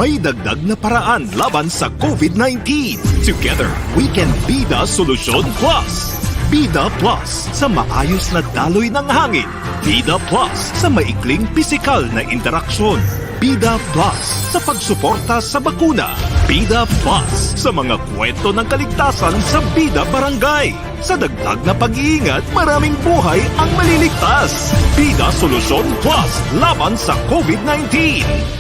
may dagdag na paraan laban sa COVID-19. Together, we can be the Solusyon Plus. Bida Plus sa maayos na daloy ng hangin. Bida Plus sa maikling pisikal na interaksyon. Bida Plus sa pagsuporta sa bakuna. Bida Plus sa mga kwento ng kaligtasan sa Bida Barangay. Sa dagdag na pag-iingat, maraming buhay ang maliligtas. Bida Solusyon Plus laban sa COVID-19.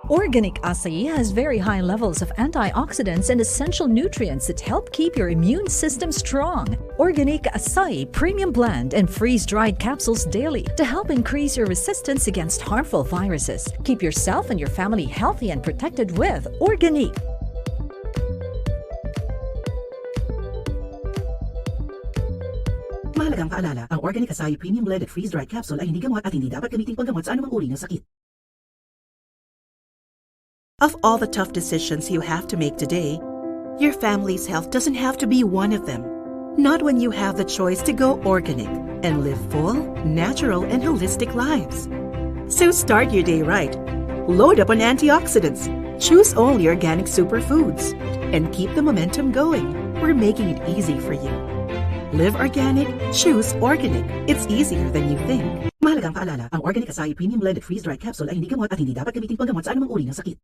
Organic acai has very high levels of antioxidants and essential nutrients that help keep your immune system strong. Organique acai premium blend and freeze-dried capsules daily to help increase your resistance against harmful viruses. Keep yourself and your family healthy and protected with Organique. Mahalagang paalala, ang Organic Acai Premium Blended Freeze-Dried Capsule ay hindi gamot at hindi dapat gamitin panggamot sa anumang uri ng sakit. Of all the tough decisions you have to make today, your family's health doesn't have to be one of them. Not when you have the choice to go organic and live full, natural, and holistic lives. So start your day right. Load up on antioxidants. Choose only organic superfoods. And keep the momentum going. We're making it easy for you. Live organic, choose organic. It's easier than you think. Mahalagang paalala, ang Organic Acai Premium Blended Freeze-Dried Capsule ay hindi gamot at hindi dapat gamitin panggamot sa anumang uri ng sakit.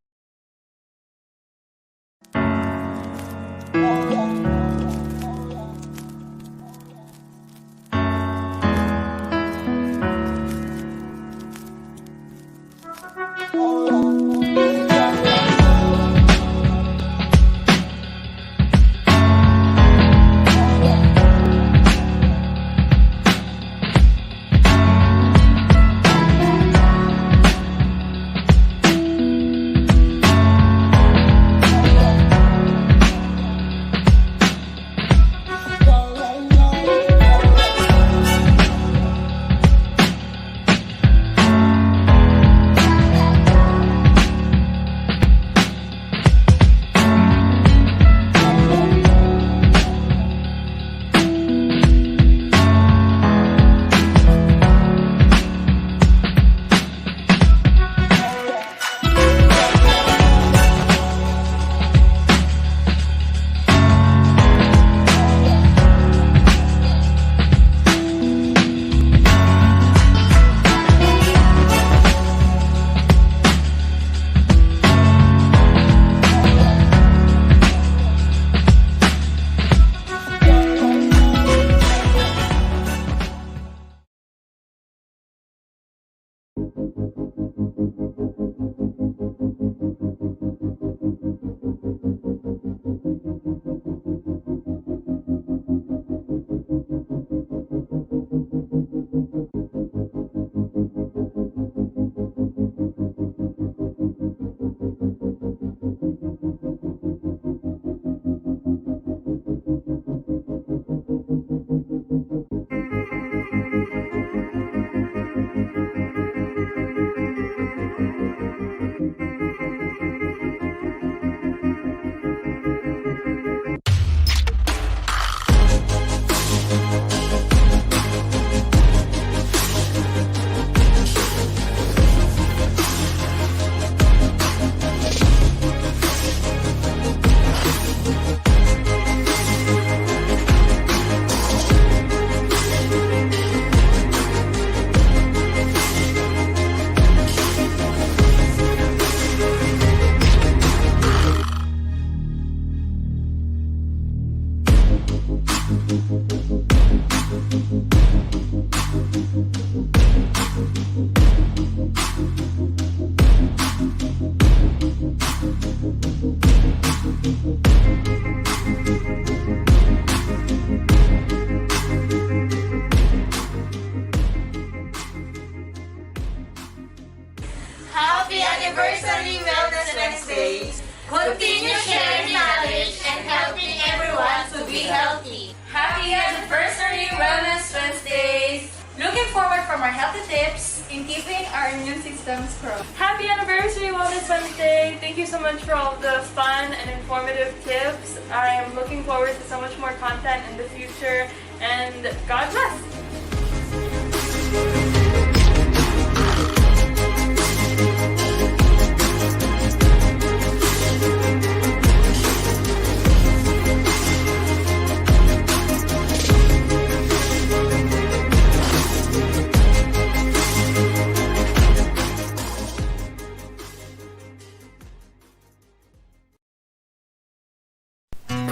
Happy Anniversary Wellness Wednesday! Continue sharing knowledge and helping everyone to be healthy. Happy Anniversary Wellness Wednesdays! Looking forward for more healthy tips in keeping our immune systems strong. Happy Anniversary Wellness Wednesday! Thank you so much for all the fun and informative tips. I am looking forward to so much more content in the future, and God bless!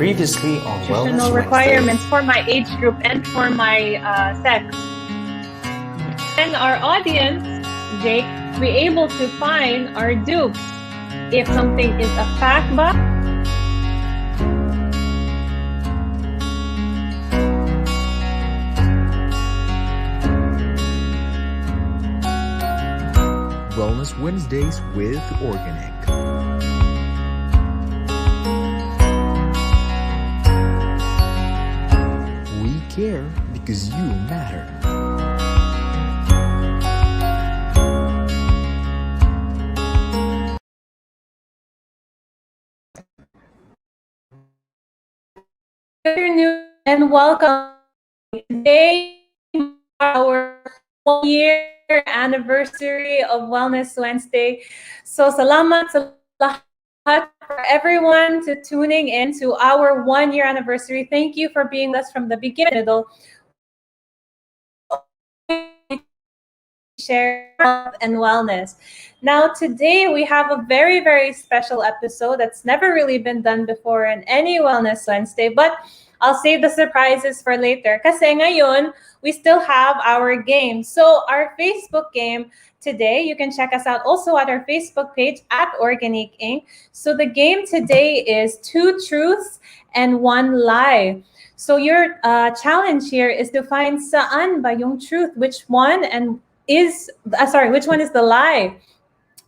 Previously on Wellness Nutritional Wednesday. requirements for my age group and for my sex. And our audience, Jake, be able to find our dupes. If something is a fact ba? Wellness Wednesdays with Organique. We care because you matter. Good afternoon and welcome. Today, our 1-year anniversary of Wellness Wednesday. So, salamat sa lahat for everyone to tuning in to our 1-year anniversary. Thank you for being with us from the beginning, middle. Share health and wellness. Now, today we have a very, very special episode that's never really been done before in any Wellness Wednesday, but I'll save the surprises for later. Kasi ngayon, we still have our game. So our Facebook game today, you can check us out also at our Facebook page at Organique Inc. So the game today is 2 truths and 1 lie. So your challenge here is to find saan ba yung truth, which one is the lie.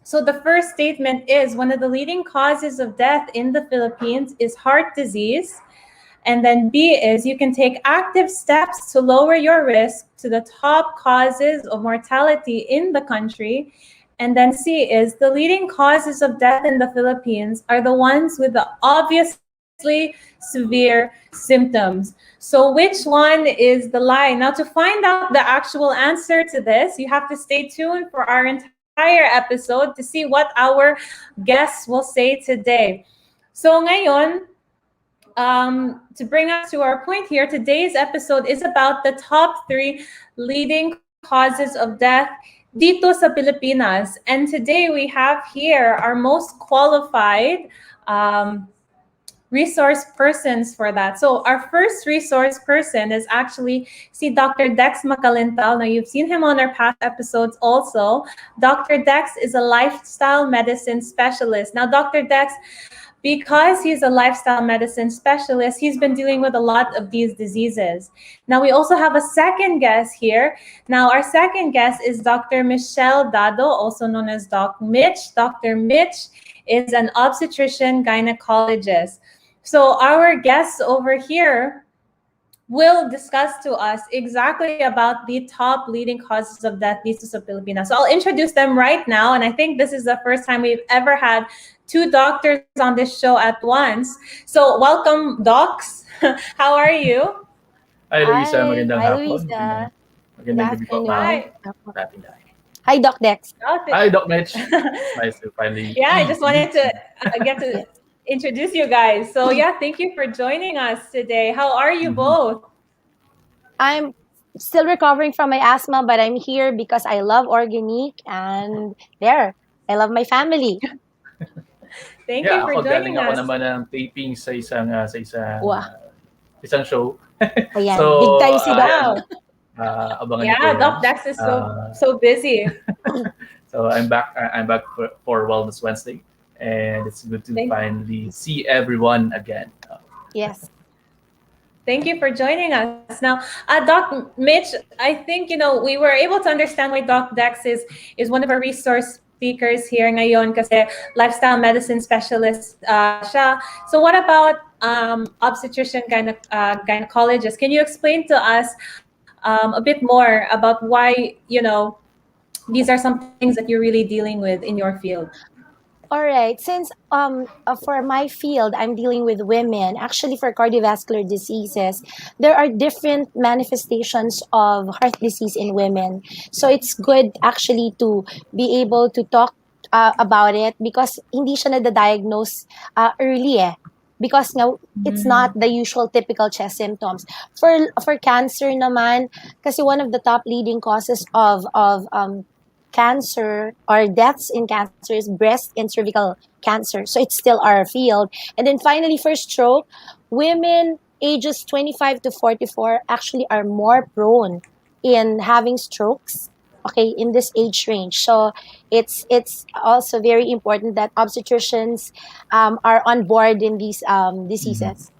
So the first statement is one of the leading causes of death in the Philippines is heart disease. And then B is you can take active steps to lower your risk to the top causes of mortality in the country. And then C is the leading causes of death in the Philippines are the ones with the obviously severe symptoms. So which one is the lie? Now, to find out the actual answer to this, you have to stay tuned for our entire episode to see what our guests will say today. So ngayon, to bring us to our point here, today's episode is about the top 3 leading causes of death dito sa Pilipinas. And today we have here our most qualified resource persons for that. So our first resource person is actually Dr. Dex Macalintal. Now you've seen him on our past episodes also. Dr. Dex is a lifestyle medicine specialist. Now Dr. Dex, because he's a lifestyle medicine specialist, he's been dealing with a lot of these diseases. Now, we also have a second guest here. Now, our second guest is Dr. Michelle Dado, also known as Doc Mitch. Dr. Mitch is an obstetrician gynecologist. So our guests over here will discuss to us exactly about the top leading causes of death dito sa Pilipinas. So I'll introduce them right now. And I think this is the first time we've ever had 2 doctors on this show at once. So welcome, docs. How are you? Hi, Luisa. Magandang Hi, hapon. Luisa. Magandang gabi po, ma'am. Hi, Doc Dex. Hi, Doc Mitch. Nice to finally. Yeah, I just wanted to get to introduce you guys. So yeah, thank you for joining us today. How are you both? I'm still recovering from my asthma, but I'm here because I love Organique and I love my family. Thank you for joining ako us. naman ng taping sa isang Wow. isang show. Ayan, So, big time si Doc. abangan niyo po Yeah, yan. Doc Dex is so busy. So I'm back for Wellness Wednesday, and it's good to finally see everyone again. Yes. Thank you for joining us. Now, Doc Mitch, I think, we were able to understand why Doc Dex is one of our resource speakers here ngayon kasi lifestyle medicine specialist siya. So what about obstetrician gynecologist? Can you explain to us a bit more about why, these are some things that you're really dealing with in your field? All right. Since for my field, I'm dealing with women. Actually, for cardiovascular diseases, there are different manifestations of heart disease in women. So it's good actually to be able to talk about it because hindi siya na-diagnose early eh. Because nga, it's not the usual typical chest symptoms. For cancer naman, kasi one of the top leading causes of cancer or deaths in cancer is breast and cervical cancer. So it's still our field. And then finally, for stroke, women ages 25 to 44 actually are more prone in having strokes. Okay, in this age range, so it's also very important that obstetricians are on board in these diseases.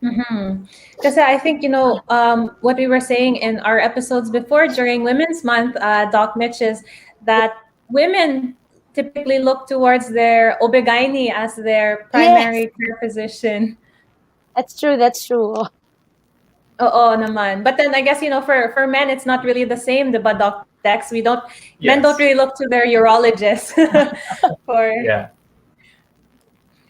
Because I think, what we were saying in our episodes before during Women's Month, Doc Mitch, is that women typically look towards their OB/GYN as their primary care physician. That's true. That's true. Oo naman. But then I guess, for men, it's not really the same, diba, Doc Dex? Men don't really look to their urologist for... Yeah.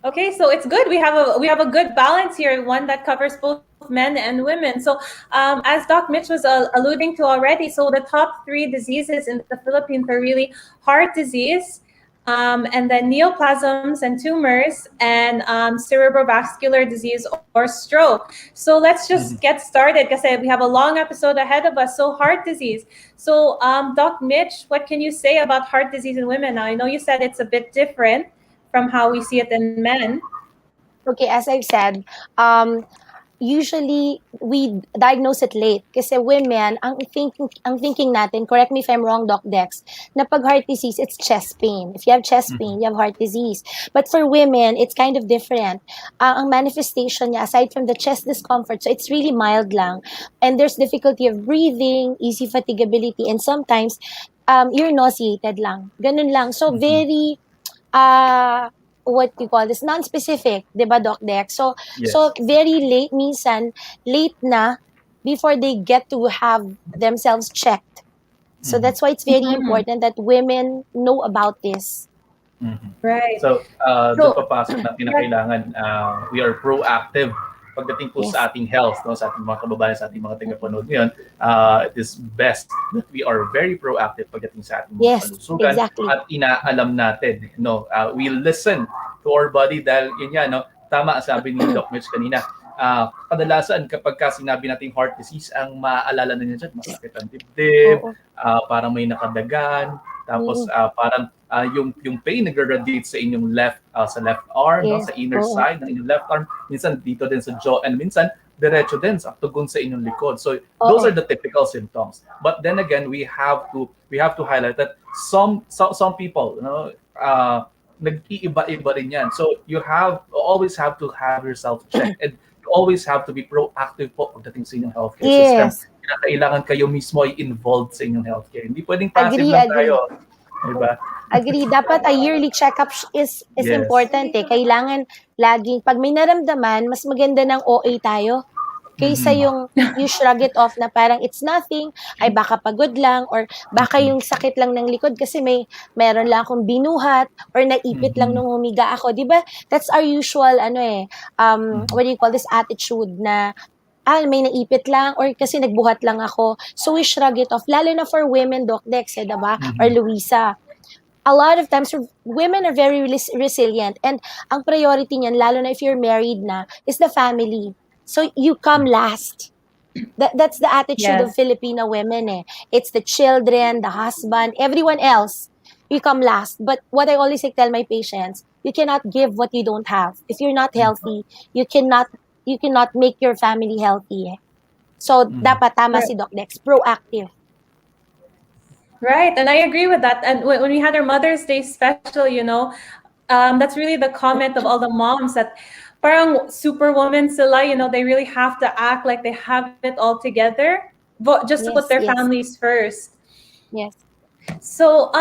Okay, so it's good. We have a good balance here, one that covers both men and women. So, as Doc Mitch was alluding to already, so the top 3 diseases in the Philippines are really heart disease, and then neoplasms and tumors, and cerebrovascular disease or stroke. So let's just get started because we have a long episode ahead of us. So heart disease. So, Doc Mitch, what can you say about heart disease in women? Now, I know you said it's a bit different from how we see it in men. Okay, as I've said, usually we diagnose it late kasi women, ang thinking natin, correct me if I'm wrong, Doc Dex, na pag heart disease, it's chest pain. If you have chest pain, you have heart disease. But for women, it's kind of different. Ang manifestation niya, aside from the chest discomfort, so it's really mild lang. And there's difficulty of breathing, easy fatigability, and sometimes you're nauseated lang. Ganun lang. So very what you call this, non-specific, 'di ba, Doc Dex? So very late, minsan late na before they get to have themselves checked. So that's why it's very important that women know about this. Right. So, doon papasok na kinakailangan we are proactive pagdating po sa ating health, no, sa ating mga kababayan, sa ating mga tagapanood ngayon. It is best that we are very proactive pagdating sa ating mga kalusugan at inaalam natin, no, we listen to our body dahil yun yan, no, tama ang sabi ni Doc Mitch kanina. Kadalasan kapag sinabi nating heart disease, ang maaalala na niya dyan, masakit ang dibdib, parang may nakadagan, tapos parang yung pain nag-radiate sa inyong left arm, no, sa inner side ng inyong left arm, minsan dito din sa jaw, and minsan diretso din sa tugon sa inyong likod. So those are the typical symptoms. But then again, we have to highlight that some people, you know, nag-iiba-iba rin yan. So you always have to have yourself checked, and you always have to be proactive po pagdating sa inyong healthcare system. Kailangan kayo mismo ay involved sa inyong healthcare. Hindi pwedeng passive lang tayo. Diba? Agree. Dapat a yearly checkup is important eh. Kailangan laging, pag may naramdaman, mas maganda ng OA tayo kaysa yung you shrug it off na parang it's nothing, ay baka pagod lang, or baka yung sakit lang ng likod kasi meron lang akong binuhat or naipit lang nung humiga ako. Diba? That's our usual, what do you call this, attitude na may naipit lang or kasi nagbuhat lang ako. So we shrug it off. Lalo na for women, Doc Dex, diba? Or Luisa. A lot of times, women are very resilient. And ang priority niyan, lalo na if you're married na, is the family. So you come last. That's the attitude of Filipino women eh. It's the children, the husband, everyone else. You come last. But what I always tell my patients, you cannot give what you don't have. If you're not healthy, you cannot make your family healthy. So, dapat tama si Doc Dex, proactive. Right, and I agree with that. And when we had our Mother's Day special, that's really the comment of all the moms that parang superwoman sila, they really have to act like they have it all together, but just to put their families first. Yes. So,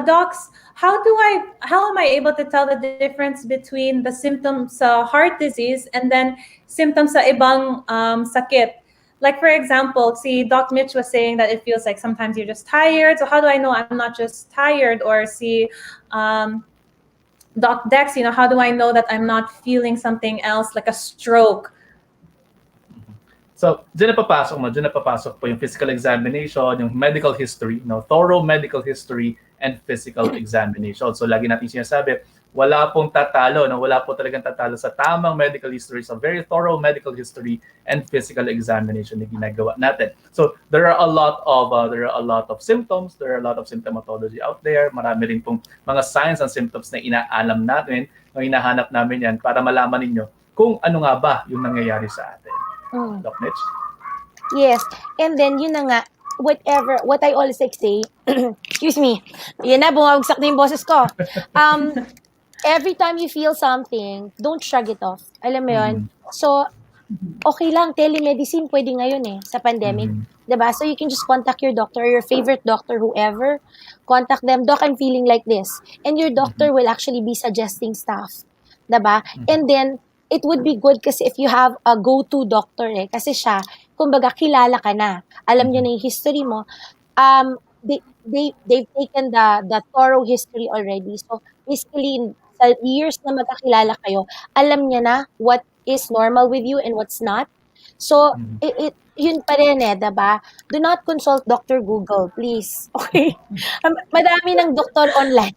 docs, how am I able to tell the difference between the symptoms sa heart disease and then symptoms sa ibang sakit? Like, for example, see, Doc Mitch was saying that it feels like sometimes you're just tired. So how do I know I'm not just tired? Or see, Doc Dex, how do I know that I'm not feeling something else like a stroke? So, dyan na papasok po yung physical examination, yung medical history, thorough medical history and physical examination. So, lagi natin sinasabi, wala pong tatalo, wala po talagang tatalo sa tamang medical history, sa very thorough medical history and physical examination na ginagawa natin. So, there are a lot of symptoms, there are a lot of symptomatology out there. Marami rin pong mga signs and symptoms na inaalam natin, na hinahanap namin yan para malaman ninyo kung ano nga ba yung nangyayari sa atin. Doc Mitch? Yes. And then, yun na nga, what I always say, excuse me, yun na, bumabagsak na yung boses ko. Every time you feel something, don't shrug it off. Alam mo yun? So, okay lang, telemedicine pwede ngayon sa pandemic. Diba? So, you can just contact your doctor, your favorite doctor, whoever. Contact them, Doc, I'm feeling like this. And your doctor will actually be suggesting stuff. Diba? And then, it would be good kasi if you have a go-to doctor kasi siya, kumbaga, kilala ka na. Alam niya na yung history mo. They've taken the thorough history already. So, basically, sa years na magkakilala kayo, alam niya na what is normal with you and what's not. So, yun pa rin diba? Do not consult Dr. Google, please. Okay? Madami ng doktor online.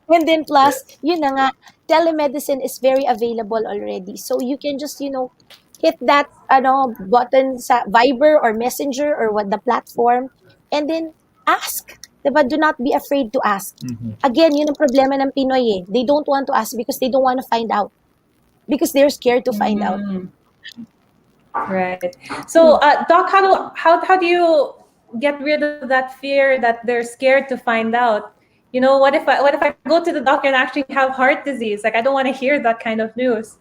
And then plus, yun na nga, telemedicine is very available already. So you can just, hit that button sa Viber or Messenger or what the platform and then ask. Diba? Do not be afraid to ask. Again, yun ang problema ng Pinoy They don't want to ask because they don't want to find out. Because they're scared to find out. Right. So, Doc, how do you get rid of that fear that they're scared to find out? What if I go to the doctor and actually have heart disease? Like, I don't want to hear that kind of news.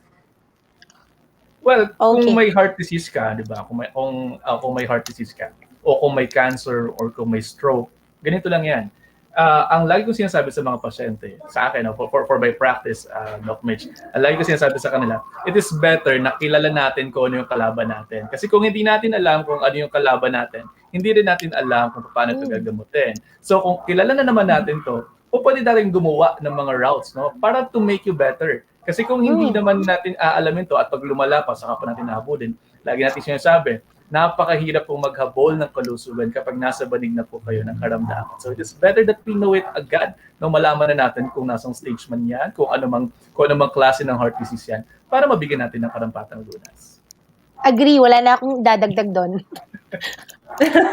Well, kung may heart disease ka, di ba? Kung may heart disease ka, o kung may cancer, or kung may stroke, ganito lang yan. Ang lagi ko sinasabi sa mga pasyente, sa akin, for my practice, Doc Mitch, ang lagi ko sinasabi sa kanila, it is better na kilala natin kung ano yung kalaban natin. Kasi kung hindi natin alam kung ano yung kalaban natin, hindi rin natin alam kung paano ito gagamutin. So kung kilala na naman natin to, pwede na rin gumawa ng mga routes, para to make you better. Kasi kung hindi naman natin aalamin to at pag lumala pa, saka pa natin nahabulin, lagi natin sinasabi, napakahirap pong maghabol ng kalusugan kapag nasa banig na po kayo ng karamdaman. So it is better that we know it agad nung malaman na natin kung nasang stage man yan, kung ano mang klase ng heart disease yan, para mabigyan natin ng karampatang lunas. Agree, wala na akong dadagdag doon.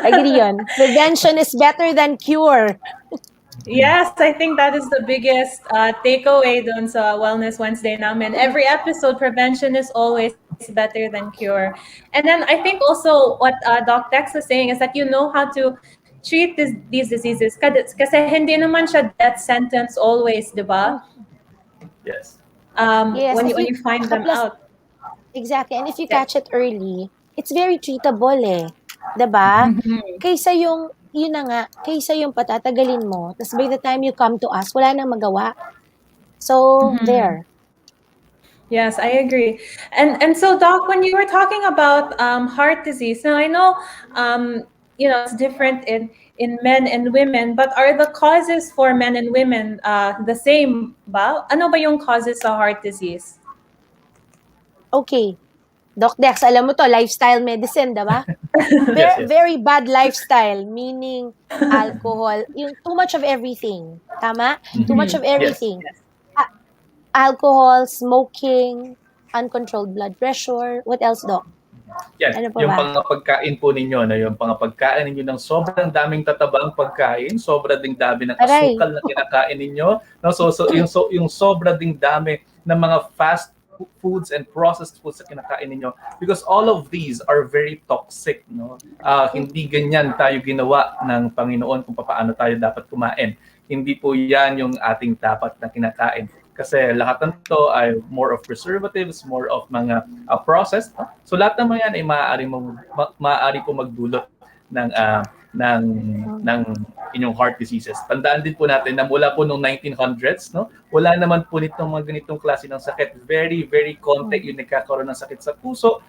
Agree yun. Prevention is better than cure. Yes, I think that is the biggest takeaway dun sa Wellness Wednesday namin. Every episode, prevention is always better than cure. And then I think also what Doc Dex was saying is that you know how to treat these diseases. Kasi hindi naman siya death sentence always, di ba? Yes. Yes, when you find them out. Exactly. And if you catch it early, it's very treatable di ba? Kaysa yun na nga, kaysa yung patatagalin mo, tapos by the time you come to us, wala nang magawa. So, there. Yes, I agree. And so, Doc, when you were talking about heart disease, now I know, it's different in men and women, but are the causes for men and women the same ba? Ano ba yung causes sa heart disease? Okay. Doc Dex, alam mo to, lifestyle medicine, diba? Very bad lifestyle, meaning alcohol, yung too much of everything. Tama? Too much of everything. Yes. Alcohol, smoking, uncontrolled blood pressure. What else, Doc? Yan, ano pa yung ba? pangapagkain po ninyo, yung pangapagkain ninyo ng sobrang daming tatabang pagkain, sobrang ding dami ng asukal na kinakain ninyo, yung sobrang ding dami ng mga fast foods and processed foods na kinakain ninyo, because all of these are very toxic, hindi ganyan tayo ginawa ng Panginoon kung paano tayo dapat kumain. Hindi po yan yung ating dapat na kinakain. Kasi lahat ng to ay more of preservatives, more of mga processed. So lahat ng mga yan ay maaari po magdulot ng inyong heart diseases. Tandaan din po natin na mula po noong 1900s, wala naman po nitong mga ganitong klase ng sakit. Very, very konti yung nagkakaroon ng sakit sa puso,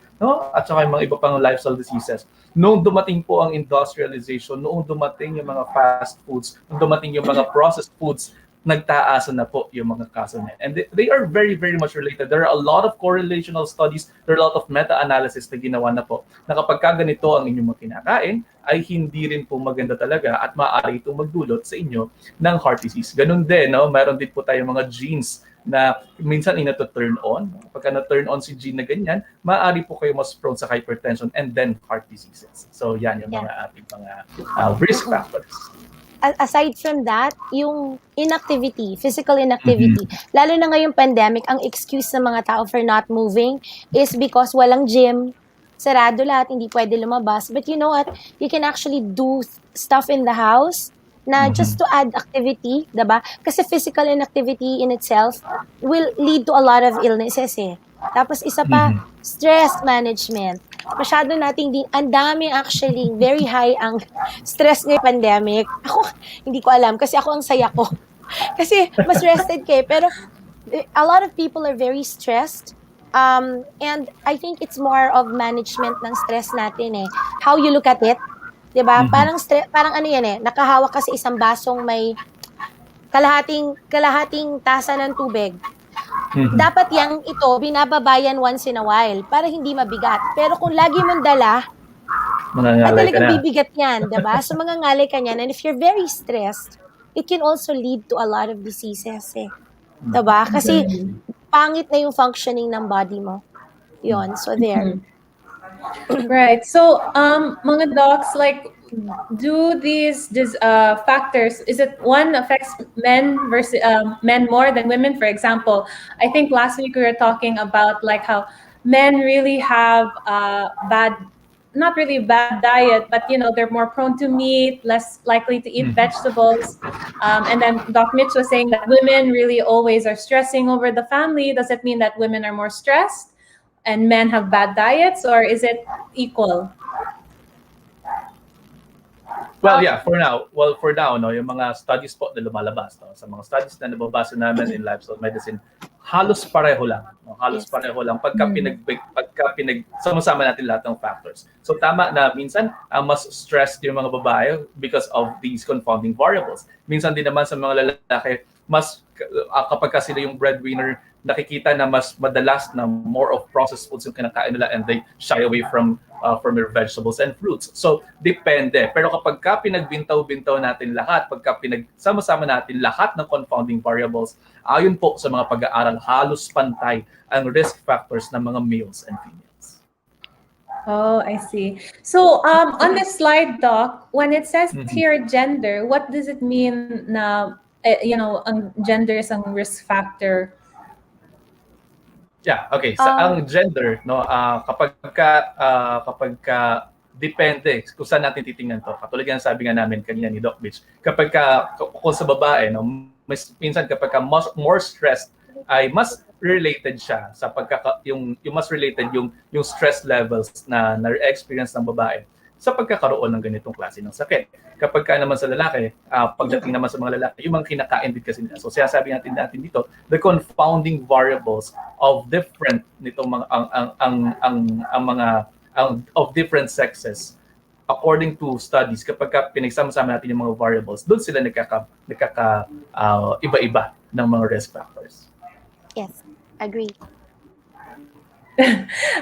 at saka yung mga iba pang lifestyle diseases. Noong dumating po ang industrialization, noong dumating yung mga fast foods, noong dumating yung mga processed foods, nagtaasa na po yung mga kaso na. And they are very, very much related. There are a lot of correlational studies, there are a lot of meta-analysis na ginawa na po na kapag ganito ang inyong mga kinakain, ay hindi rin po maganda talaga at maaari itong magdulot sa inyo ng heart disease. Ganun din, no? Mayroon din po tayo mga genes na minsan turn on. Pagka na-turn on si gene na ganyan, maaari po kayo mas prone sa hypertension and then heart diseases. So yan yung mga ating mga risk factors. Aside from that, yung inactivity, physical inactivity, lalo na ngayong pandemic, ang excuse ng mga tao for not moving is because walang gym, sarado lahat, hindi pwede lumabas. But you know what? You can actually do stuff in the house na just to add activity, diba? Kasi physical inactivity in itself will lead to a lot of illnesses eh. Tapos isa pa, stress management. Masyado nating ang dami actually, very high ang stress ngayong pandemic. Ako, hindi ko alam kasi ako ang saya ko. Kasi mas rested kayo. Pero a lot of people are very stressed. And I think it's more of management ng stress natin eh. How you look at it. Diba? Parang ano yan eh, nakahawak ka sa isang basong may kalahating tasa ng tubig. Dapat yang ito, binababayan once in a while para hindi mabigat. Pero kung lagi mong dala, talagang bibigat yan, diba? So mangangalay ka niyan. And if you're very stressed, it can also lead to a lot of diseases eh. Diba? Kasi pangit na yung functioning ng body mo. Yun, so there. Right. So, mga docs, like, do these factors, is it one affects men versus men more than women? For example, I think last week we were talking about like how men really have not really bad diet, but you know, they're more prone to meat, less likely to eat vegetables. And then Doc Mitch was saying that women really always are stressing over the family. Does it mean that women are more stressed and men have bad diets, or is it equal? Well, yeah, for now, no, yung mga studies po na lumalabas, no, sa mga studies na nababasa namin in lifestyle medicine, halos pareho lang, no, pareho lang pagka sama-sama natin lahat ng factors. So tama na minsan mas stressed yung mga babae because of these confounding variables. Minsan din naman sa mga lalaki, mas kapag sila yung breadwinner, nakikita na mas madalas na more of processed foods yung kinakain nila and they shy away from your vegetables and fruits. So, depende. Pero kapag pinagbintaw-bintaw natin lahat, pagka pinagsama-sama natin lahat ng confounding variables, ayon po sa mga pag-aaral, halos pantay ang risk factors ng mga males and females. Oh, I see. So, on this slide, Doc, when it says here gender, what does it mean na, ang gender is ang risk factor? Yeah, okay. Sa ang gender, no, kapag depende kung saan natin titingnan to. Katulad yan sabi nga namin kanina ni Doc Mitch, kung sa babae, no, minsan kapag more stressed ay mas related siya sa yung mas related yung stress levels na na-experience ng babae sa pagkakaroon ng ganitong klase ng sakit. Kapag naman sa lalaki, pagdating naman sa mga lalaki, yung mga kinakain din kasi nila. So sinasabi natin dito, the confounding variables of different nitong mga of different sexes according to studies, kapag pinagsama-sama natin yung mga variables, doon sila iba-iba ng mga risk factors. Yes, agree.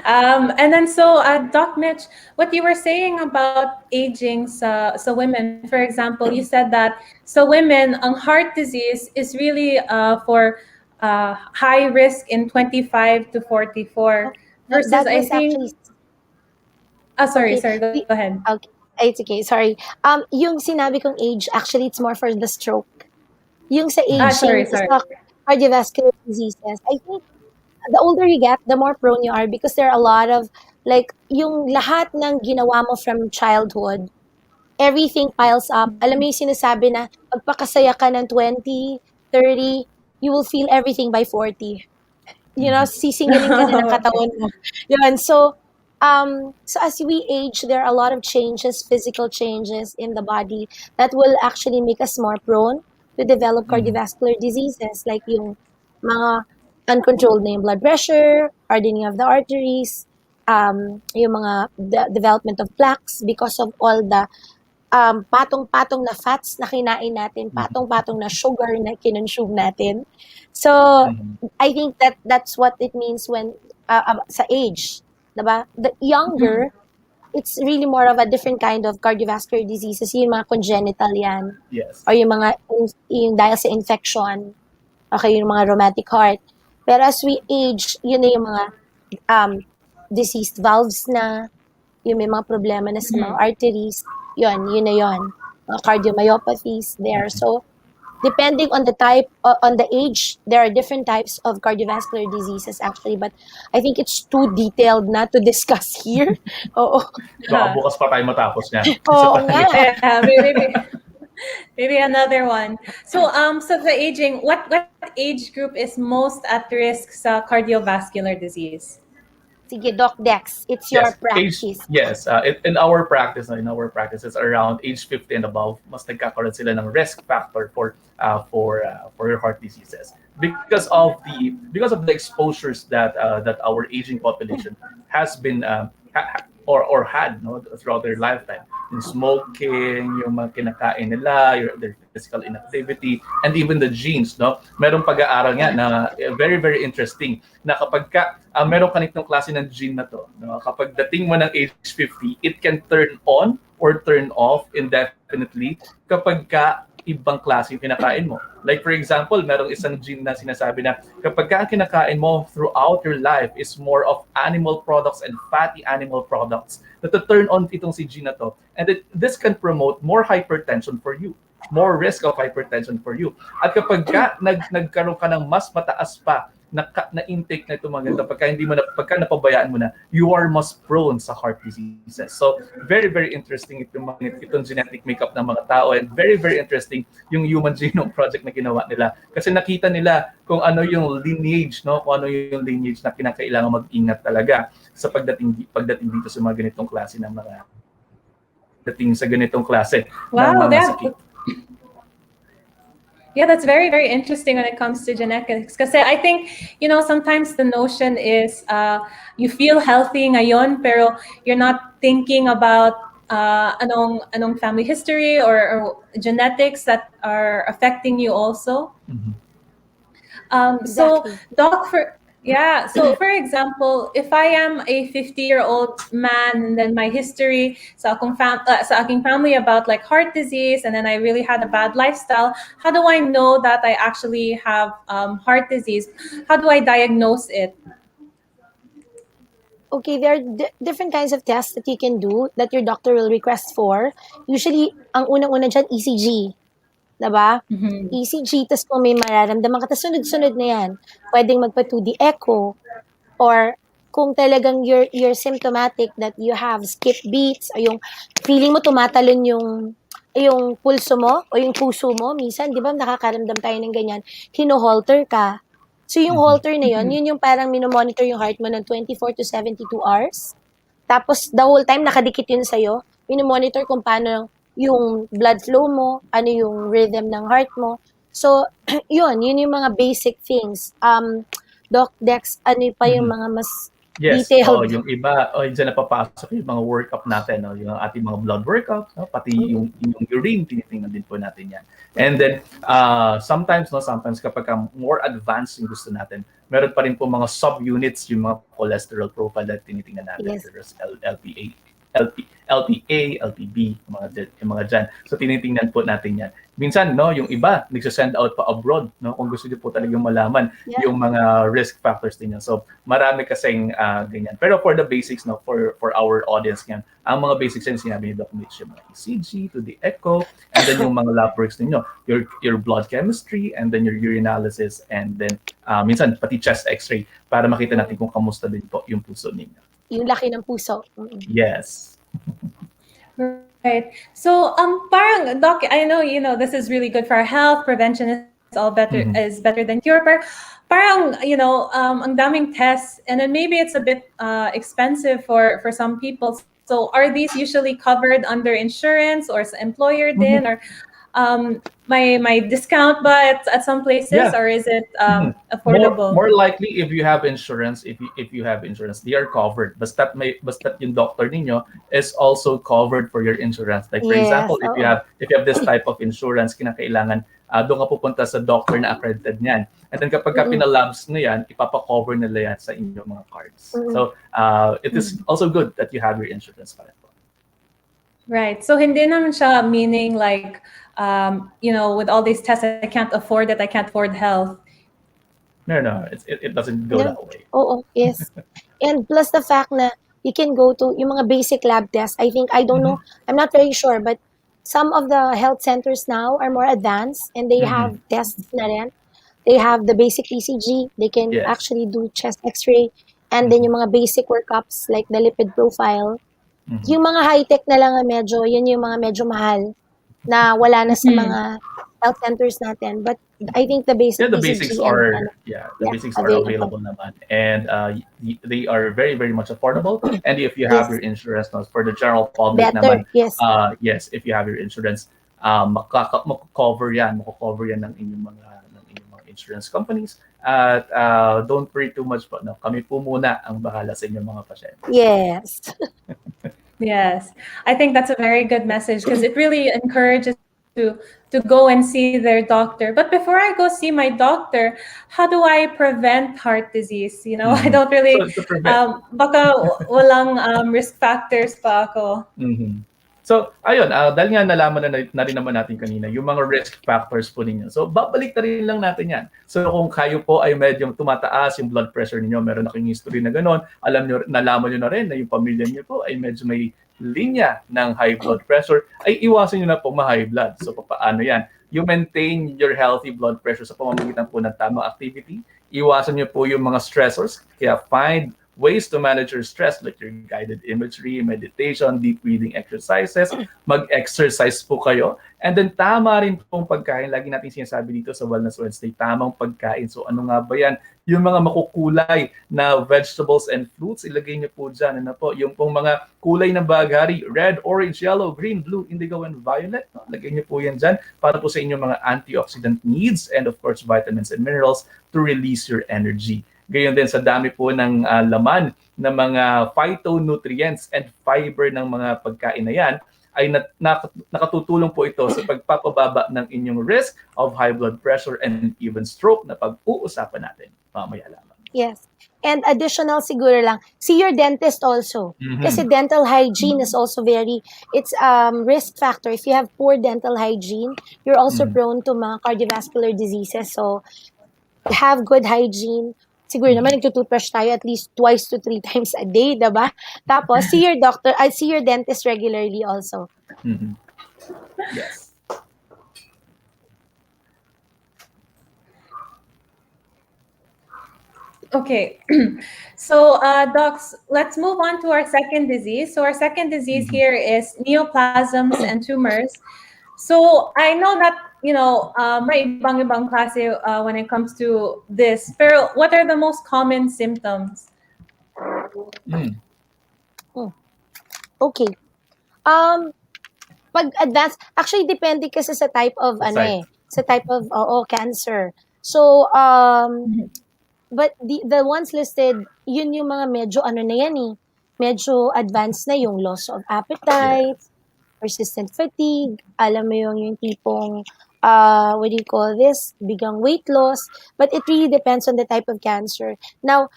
And then so, Doc Mitch, what you were saying about aging sa women, for example, you said that so women, ang heart disease is really for high risk in 25 to 44 versus I think... sorry, go ahead. Okay, it's okay, sorry. Yung sinabi kong age, actually, it's more for the stroke. Yung sa aging, sorry. Is not cardiovascular diseases. I think the older you get, the more prone you are because there are a lot of, like, yung lahat ng ginawa mo from childhood, everything piles up. Alam mo yung sinasabi na, pagpakasaya ka ng 20, 30, you will feel everything by 40. You know, sisingaling ka na ng katawan mo. Yun, so as we age, there are a lot of changes, physical changes in the body that will actually make us more prone to develop cardiovascular diseases, like yung mga uncontrolled na yung blood pressure, hardening of the arteries, yung mga development of plaques because of all the patong-patong na fats na kinain natin, patong-patong na sugar na kinonsume natin. So, I think that's what it means when sa age, diba? The younger, it's really more of a different kind of cardiovascular diseases, yung mga congenital yan, Yes. or yung mga yung dahil sa infection, okay, yung mga rheumatic heart. Pero as we age, yun na yung mga diseased valves na, yung may mga problema na sa mga arteries, yun na yun. Mga cardiomyopathies there. So, depending on the type, on the age, there are different types of cardiovascular diseases actually, but I think it's too detailed na to discuss here. Oo. Baka bukas pa tayo matapos niyan. Oo nga. Yeah, maybe another one. So so the aging, what age group is most at risk sa cardiovascular disease? Sige, Doc Dex, it's your practice. In our practice, it's around age 50 and above, mas nagkakaroon sila ng risk factor for your heart diseases because of the exposures that our aging population has been or had throughout their lifetime. Yung smoking, yung mga kinakain nila, their physical inactivity, and even the genes, no? Merong pag-aaral nga na very, very interesting na kapag meron ka nitong klase ng gene na to, no? Kapag dating mo ng age 50, it can turn on or turn off indefinitely kapag ibang klase yung kinakain mo. Like for example, merong isang gene na sinasabi na kapag ang kinakain mo throughout your life is more of animal products and fatty animal products, that to turn on itong si gene na to. And this can promote more hypertension for you, more risk of hypertension for you. At kapag nagkaroon ka ng mas mataas pa na intake na itong mga ganito, pagka napabayaan mo na, you are mas prone sa heart diseases. So, very, very interesting itong genetic makeup ng mga tao, and very, very interesting yung Human Genome Project na ginawa nila. Kasi nakita nila kung ano yung lineage, no? Kung ano yung lineage na kinakailangan mag-ingat talaga sa pagdating dito sa mga ganitong klase ng mga ng mga sakit. Yeah, that's very, very interesting when it comes to genetics. Because I think, sometimes the notion is you feel healthy ngayon, pero you're not thinking about anong family history or genetics that are affecting you also. So, Doc, for example, if I am a 50-year-old man and then my history sa aking family about like heart disease, and then I really had a bad lifestyle, how do I know that I actually have heart disease? How do I diagnose it? Okay, there are different kinds of tests that you can do that your doctor will request for. Usually, ang unang-una dyan, ECG. Diba? ECG, tas kung may mararamdaman ka, tas sunod-sunod na yan. Pwedeng magpa-2D echo, or kung talagang you're symptomatic that you have skip beats, o yung feeling mo tumatalon yung pulso mo, o yung puso mo, minsan, di ba, nakakaramdam tayo ng ganyan, hino-halter ka. So yung halter na yun yung parang minomonitor yung heart mo ng 24 to 72 hours. Tapos, the whole time, nakadikit yun sa'yo, minomonitor kung paano yung blood flow mo, ano yung rhythm ng heart mo. So, yun yung mga basic things. Doc Dex, ano pa yung mga mas detailed? Yung iba, dyan napapasok yung mga workup natin, no? Yung ating mga blood workup, no? Pati yung urine, tinitingnan din po natin yan. And then, sometimes kapag more advanced yung gusto natin, meron pa rin po mga subunits, yung mga cholesterol profile na tinitingnan natin. Yes. There's LPA, LPB, yung mga dyan. So tinitingnan po natin yan. Minsan, yung iba, nagsasend out pa abroad, kung gusto niyo po talagang malaman yung mga risk factors din yan. So marami kasing ganyan. Pero for the basics, for our audience yan, ang mga basics yan, sinabi ni Doc Mitch, yung mga ECG, to the echo, and then yung mga lab works ninyo, your blood chemistry, and then your urinalysis, and then minsan pati chest x-ray para makita natin kung kamusta din po yung puso ninyo. Yung laki ng puso. Yes. Right. So, parang, Doc, I know, this is really good for our health. Prevention is better than cure. Pero parang, ang daming tests, and then maybe it's a bit expensive for some people. So, are these usually covered under insurance or sa employer din? Or my discount ba at some places, Yeah. or is it Mhm. affordable? More likely if you have insurance, if you have insurance, they are covered. Basta't yung doctor ninyo is also covered for your insurance. Like for Yes, example, if you oo. have this type of insurance, kinakailangan doon ka pupunta sa doctor na accredited niyan. And then kapag ka Mm-mm. pinalabs na yan, ipapa-cover nila yan sa inyong mga cards. Mm-mm. So it is also good that you have your insurance pa rin po. Right. So hindi naman siya meaning like, with all these tests, I can't afford it, I can't afford health. No, it doesn't go No. that way. Oo, yes. And plus the fact na you can go to yung mga basic lab tests. I think, I don't know, I'm not very sure, but some of the health centers now are more advanced and they have tests na rin. They have the basic ECG. They can Yes. actually do chest x-ray. And then yung mga basic workups like the lipid profile. Yung mga high-tech na lang na yun yung mga medyo mahal na wala na sa mga health centers natin. But I think the basic Yeah, the ECG basics and are basics are available naman, and they are very very much affordable. And if you have your insurance, no, for the general public Better, naman, yes. yes, if you have your insurance, mako-cover yan ng inyong mga insurance companies. At don't worry too much po. No, kami po muna ang bahala sa inyong mga pasyente. Yes. Yes, I think that's a very good message because it really encourages to go and see their doctor. But before I go see my doctor, how do I prevent heart disease? I don't really, So to prevent, baka walang risk factors pa ako. So, ayun, dahil nga nalaman na rin naman natin kanina, yung mga risk factors po ninyo. So, babalik na rin lang natin yan. So, kung kayo po ay medyo tumataas yung blood pressure ninyo, meron na kayong history na gano'n, nalaman nyo na rin na yung pamilya niyo po ay medyo may linya ng high blood pressure, ay iwasan nyo na po ma-high blood. So, paano yan? You maintain your healthy blood pressure sa pamamagitan po ng tamang activity. Iwasan nyo po yung mga stressors. Kaya find ways to manage your stress like your guided imagery, meditation, deep breathing exercises, mag-exercise po kayo. And then tama rin pong pagkain. Lagi natin sinasabi dito sa Wellness Wednesday, tamang pagkain. So ano nga ba yan? Yung mga makukulay na vegetables and fruits, ilagay niyo po dyan. Ano po? Yung pong mga kulay ng baghari, red, orange, yellow, green, blue, indigo, and violet. No? Lagay niyo po yan dyan para po sa inyong mga antioxidant needs and of course vitamins and minerals to release your energy. Gayon din sa dami po ng laman ng mga phytonutrients and fiber ng mga pagkain na yan, ay nakatutulong po ito sa pagpapababa ng inyong risk of high blood pressure and even stroke na pag-uusapan natin mamaya lamang. Yes. And additional siguro lang, see your dentist also. Kasi dental hygiene is also it's risk factor. If you have poor dental hygiene, you're also prone to mga cardiovascular diseases. So have good hygiene. Siguro naman nagtutoothbrush tayo at least 2 to 3 times a day, diba? Tapos, see your dentist regularly also. Yes. Okay, so docs, let's move on to our second disease. So our second disease here is neoplasms and tumors. So I know that, may ibang klase when it comes to this. Pero what are the most common symptoms? Okay. Pag advanced, actually depende kasi sa type of sa type of cancer. So but the ones listed, yun yung mga medyo na yan medyo advanced na, yung loss of appetite, persistent fatigue, alam mo yung tipong what do you call this, biglang weight loss. But it really depends on the type of cancer. Now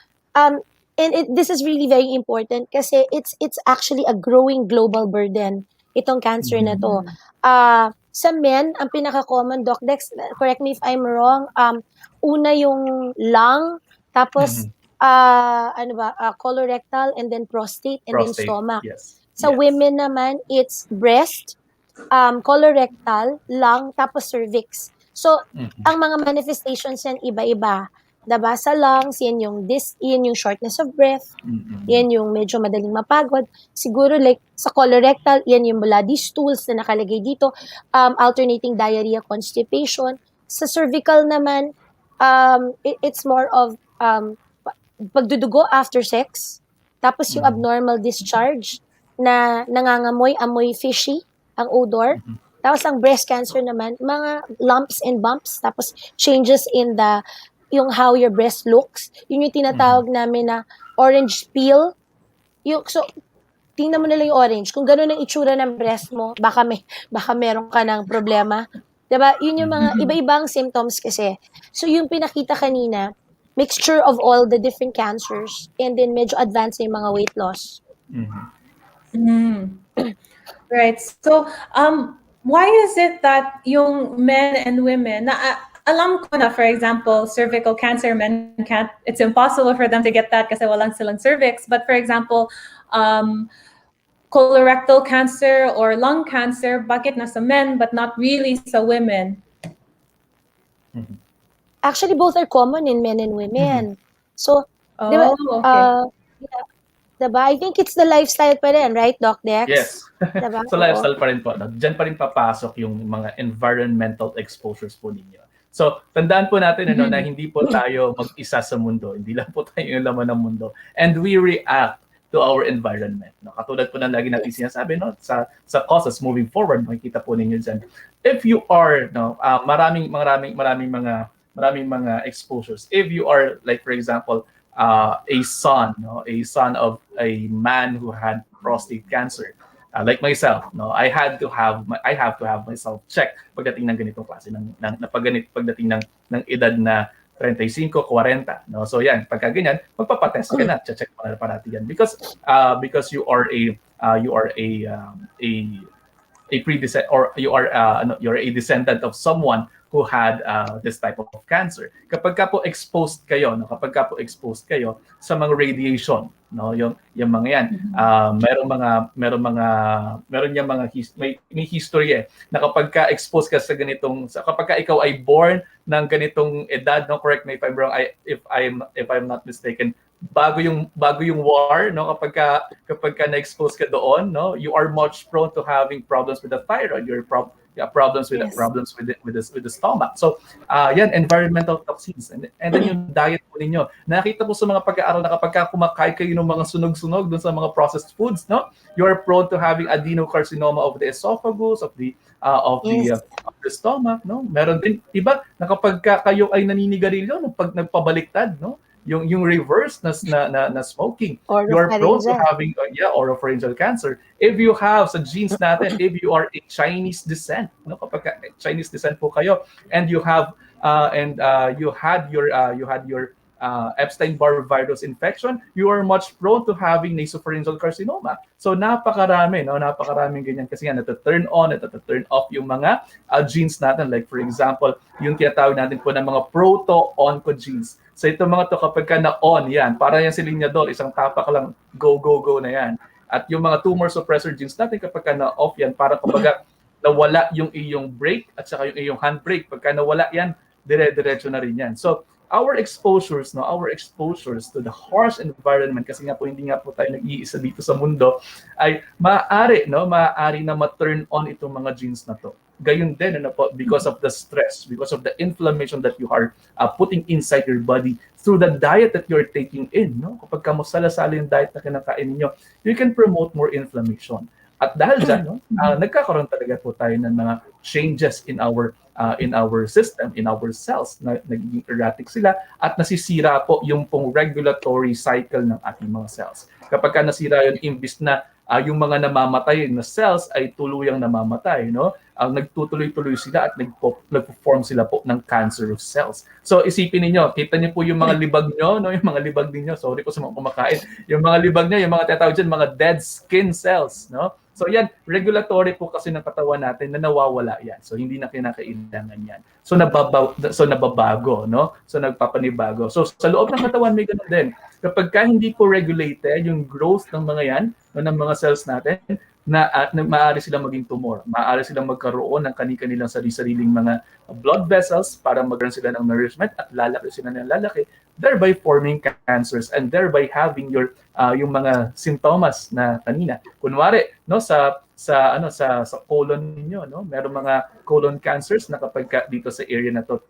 this is really very important kasi it's actually a growing global burden, itong cancer na to. Sa men, ang pinaka-common, Doc Dex, correct me if I'm wrong, una yung lung, tapos colorectal, and then prostate, and then stomach. Yes. Sa women naman, it's breast, colorectal, lung, tapos cervix. So, ang mga manifestations yan iba-iba. Diba? Sa lungs, yan yung shortness of breath, yan yung medyo madaling mapagod. Siguro like sa colorectal, yan yung bloody stools na nakalagay dito, alternating diarrhea, constipation. Sa cervical naman, it's more of pagdudugo after sex, tapos yung abnormal discharge na nangangamoy, amoy fishy ang odor. Tapos ang breast cancer naman, mga lumps and bumps, tapos changes in yung how your breast looks. Yun yung tinatawag namin na orange peel. So, tingnan mo na lang yung orange. Kung gano'n ang itsura ng breast mo, baka meron ka ng problema. Diba? Yun yung mga iba-ibang symptoms kasi. So, yung pinakita kanina, mixture of all the different cancers and then medyo advanced na yung mga weight loss. Right. So, why is it that yung men and women, alam ko na, for example, cervical cancer, men can't, it's impossible for them to get that kasi walang silang cervix. But for example, colorectal cancer or lung cancer, bakit nasa men but not really sa women? Actually, both are common in men and women. So, diba, diba? I think it's the lifestyle pa rin, right, Doc Dex? Yes. Diba? So lifestyle pa rin po. No? Diyan pa rin papasok yung mga environmental exposures po ninyo. So, tandaan po natin na hindi po tayo mag-isa sa mundo. Hindi lang po tayo yung laman ng mundo. And we react to our environment. No? Katulad po ng lagi natin sinasabi, no? sa causes moving forward, makikita po ninyo dyan. If you are, maraming mga exposures. If you are, like for example, a son of a man who had prostate cancer, like myself, I have to have myself checked pagdating ng ganitong klase pagdating ng edad na 35, 40, no? So yan, pagka ganyan, magpapatest ka na, check mo na parati yan because you are you're a descendant of someone who had this type of cancer. Kapag ka po exposed kayo sa mga radiation, no, yung mga yan, may history na kapag ka exposed ka sa ganitong, kapag ka ikaw ay born ng ganitong edad, no, correct me if I'm wrong, if I'm not mistaken, bago yung war, no, kapag ka na-expose ka doon, no, you are much prone to having problems with the thyroid, problems with the stomach. So yan, environmental toxins, and then yung diet po ninyo. Nakita po sa mga pag-aaral na kapag kumakain kayo ng mga sunog-sunog dun sa mga processed foods, no, you are prone to having adenocarcinoma of the esophagus, of the stomach, no. Meron din iba na kapag kayo ay naninigarilyo, pag nagpabaliktad, no, yung reverse na smoking, you are prone to having oropharyngeal cancer. If you have sa genes natin, if you are a Chinese descent, no, kapag Chinese descent po kayo, and you have you had your Epstein-Barr virus infection, you are much prone to having nasopharyngeal carcinoma. So napakaraming ganyan kasi nga nata-turn on at nata-turn off yung mga genes natin. Like for example, yung tinatawag natin po ng mga proto-oncogenes. So ito mga to, kapag ka na-on yan, para yan si linyador, isang tapak lang, go na yan. At yung mga tumor suppressor genes natin, kapag ka na-off yan, para kapag nawala yung iyong brake at saka yung iyong handbrake, pagka nawala yan, dire-diretso na rin yan. So our exposures to the harsh environment, kasi nga po hindi nga po tayo nag-iisa dito sa mundo, ay maaari na ma-turn on itong mga genes na to. Gayon din because of the stress, because of the inflammation that you are putting inside your body through the diet that you're taking in, no? Kapag masala-sala yung diet na kinakain niyo, you can promote more inflammation. At dahil dyan, no, nagkakaroon talaga po tayo ng mga changes in our system, in our cells, na nagiging erratic sila at nasisira po yung pong regulatory cycle ng ating mga cells. Kapag nasira yun, imbis na yung mga namamatay na cells ay tuluyang namamatay, no? Nagtutuloy-tuloy sila at nagpo-form sila po ng cancerous cells. So isipin niyo, kita niyo po yung mga libag niyo, no? Yung mga libag niyo, sorry po sa mga kumakain, yung mga libag niyo, yung mga tinatawag diyan, mga dead skin cells, no? So yan, regulatory po kasi ng katawan natin na nawawala yan. So hindi na kinakailangan yan. So nababago, no? So nagpapanibago. So sa loob ng katawan may ganun din. Kapag hindi po regulated yung growth ng mga yan, no, ng mga cells natin, na maaari silang maging tumor. Maaari silang magkaroon ng kani-kanilang sarili-sariling mga blood vessels para magkaroon sila ng nourishment at lalaki sila ng lalaki, thereby forming cancers and thereby having yung mga sintomas na kanina. Kunwari, no, sa colon niyo, no, merong mga colon cancers na kapag dito sa area na to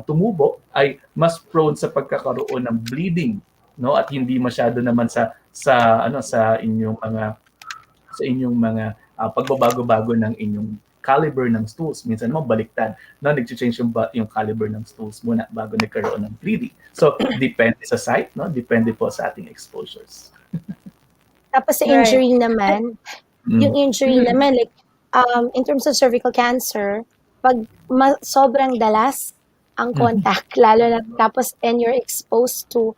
tumubo, ay mas prone sa pagkakaroon ng bleeding, no, at hindi masyado naman sa inyong mga pagbabago-bago ng inyong caliber ng stools. Minsan naman baliktad, no? Nag-change yung caliber ng stools muna bago nagkaroon ng 3D. So, depende sa site, no? Depende po sa ating exposures. Tapos sa injury naman, yung injury naman, like, in terms of cervical cancer, pag sobrang dalas ang contact, lalo na tapos and you're exposed to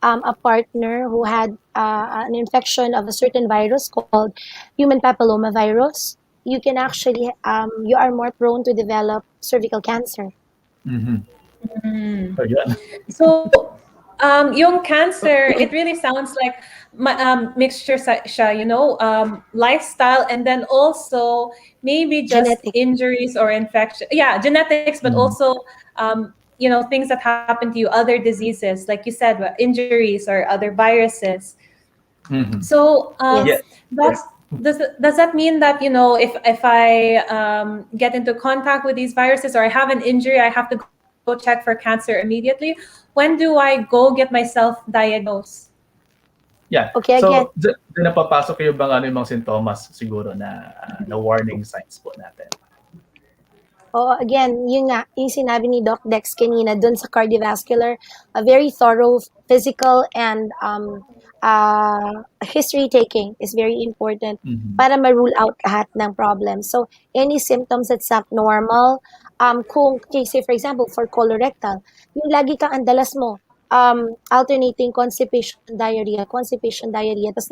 a partner who had an infection of a certain virus called human papilloma virus, you can actually, you are more prone to develop cervical cancer. So, yung cancer, it really sounds like mixture siya, lifestyle and then also maybe just injuries or infection. Yeah, genetics, but also, things that happen to you, other diseases, like you said, injuries or other viruses. So, does that mean that, if I get into contact with these viruses or I have an injury, I have to go check for cancer immediately? When do I go get myself diagnosed? Yeah. Okay, so, dyan napapasok yung yung mga sintomas siguro na warning signs po natin. Again, yun nga, yung sinabi ni Doc Dex kanina dun sa cardiovascular, a very thorough physical and history taking is very important para ma-rule out lahat ng problems. So, any symptoms that's abnormal, kung, say for example, for colorectal, yung lagi kang andalas mo, alternating constipation, diarrhea, tapos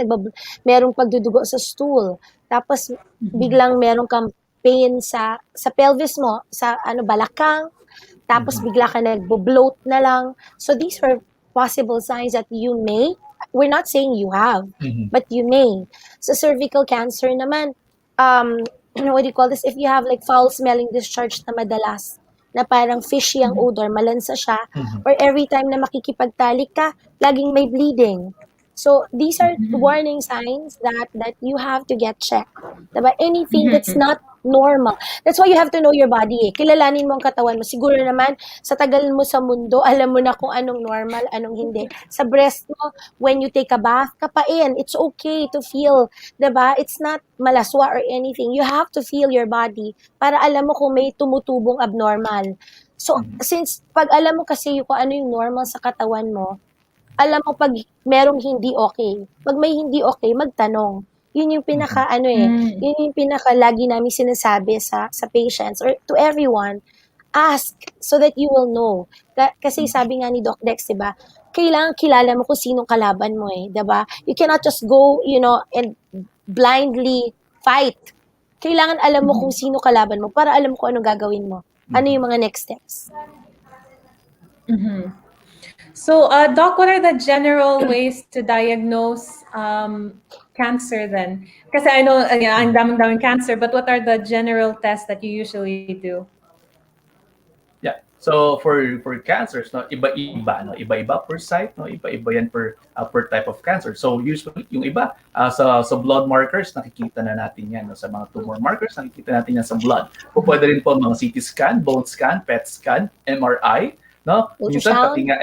merong pagdudugo sa stool, tapos biglang merong kang pain sa pelvis mo, sa balakang, tapos bigla ka nagbo-bloat na lang. So these are possible signs that you may, we're not saying you have, but you may. Sa cervical cancer naman, what do you call this? If you have like foul smelling discharge na madalas, na parang fishy ang odor, malansa siya, or every time na makikipagtalik ka, laging may bleeding. So these are warning signs that you have to get checked. Diba? Anything that's not normal. That's why you have to know your body. Kilalanin mo ang katawan mo. Siguro naman, sa tagal mo sa mundo, alam mo na kung anong normal, anong hindi. Sa breast mo, when you take a bath, kapain. It's okay to feel. Diba? It's not malaswa or anything. You have to feel your body para alam mo kung may tumutubong abnormal. So, since pag alam mo kasi kung ano yung normal sa katawan mo, alam mo pag merong hindi okay. Pag may hindi okay, magtanong. Yun yung pinaka yun yung pinaka lagi namin sinasabi sa patients or to everyone. Ask so that you will know. Kasi sabi nga ni Doc Dex, diba? Kailangan kilala mo kung sinong kalaban mo diba? You cannot just go, and blindly fight. Kailangan alam mo kung sino kalaban mo para alam mo kung anong gagawin mo. Ano yung mga next steps. So, Doc, what are the general ways to diagnose cancer then? Kasi I know ang daming cancer, but what are the general tests that you usually do? Yeah. So for cancers, iba-iba per site, iba-iba yan per type of cancer. So usually yung iba sa blood markers nakikita na natin yan, sa mga tumor markers nakikita natin yan sa blood. Pwede rin po mga CT scan, bone scan, PET scan, MRI. No? Minsan pati nga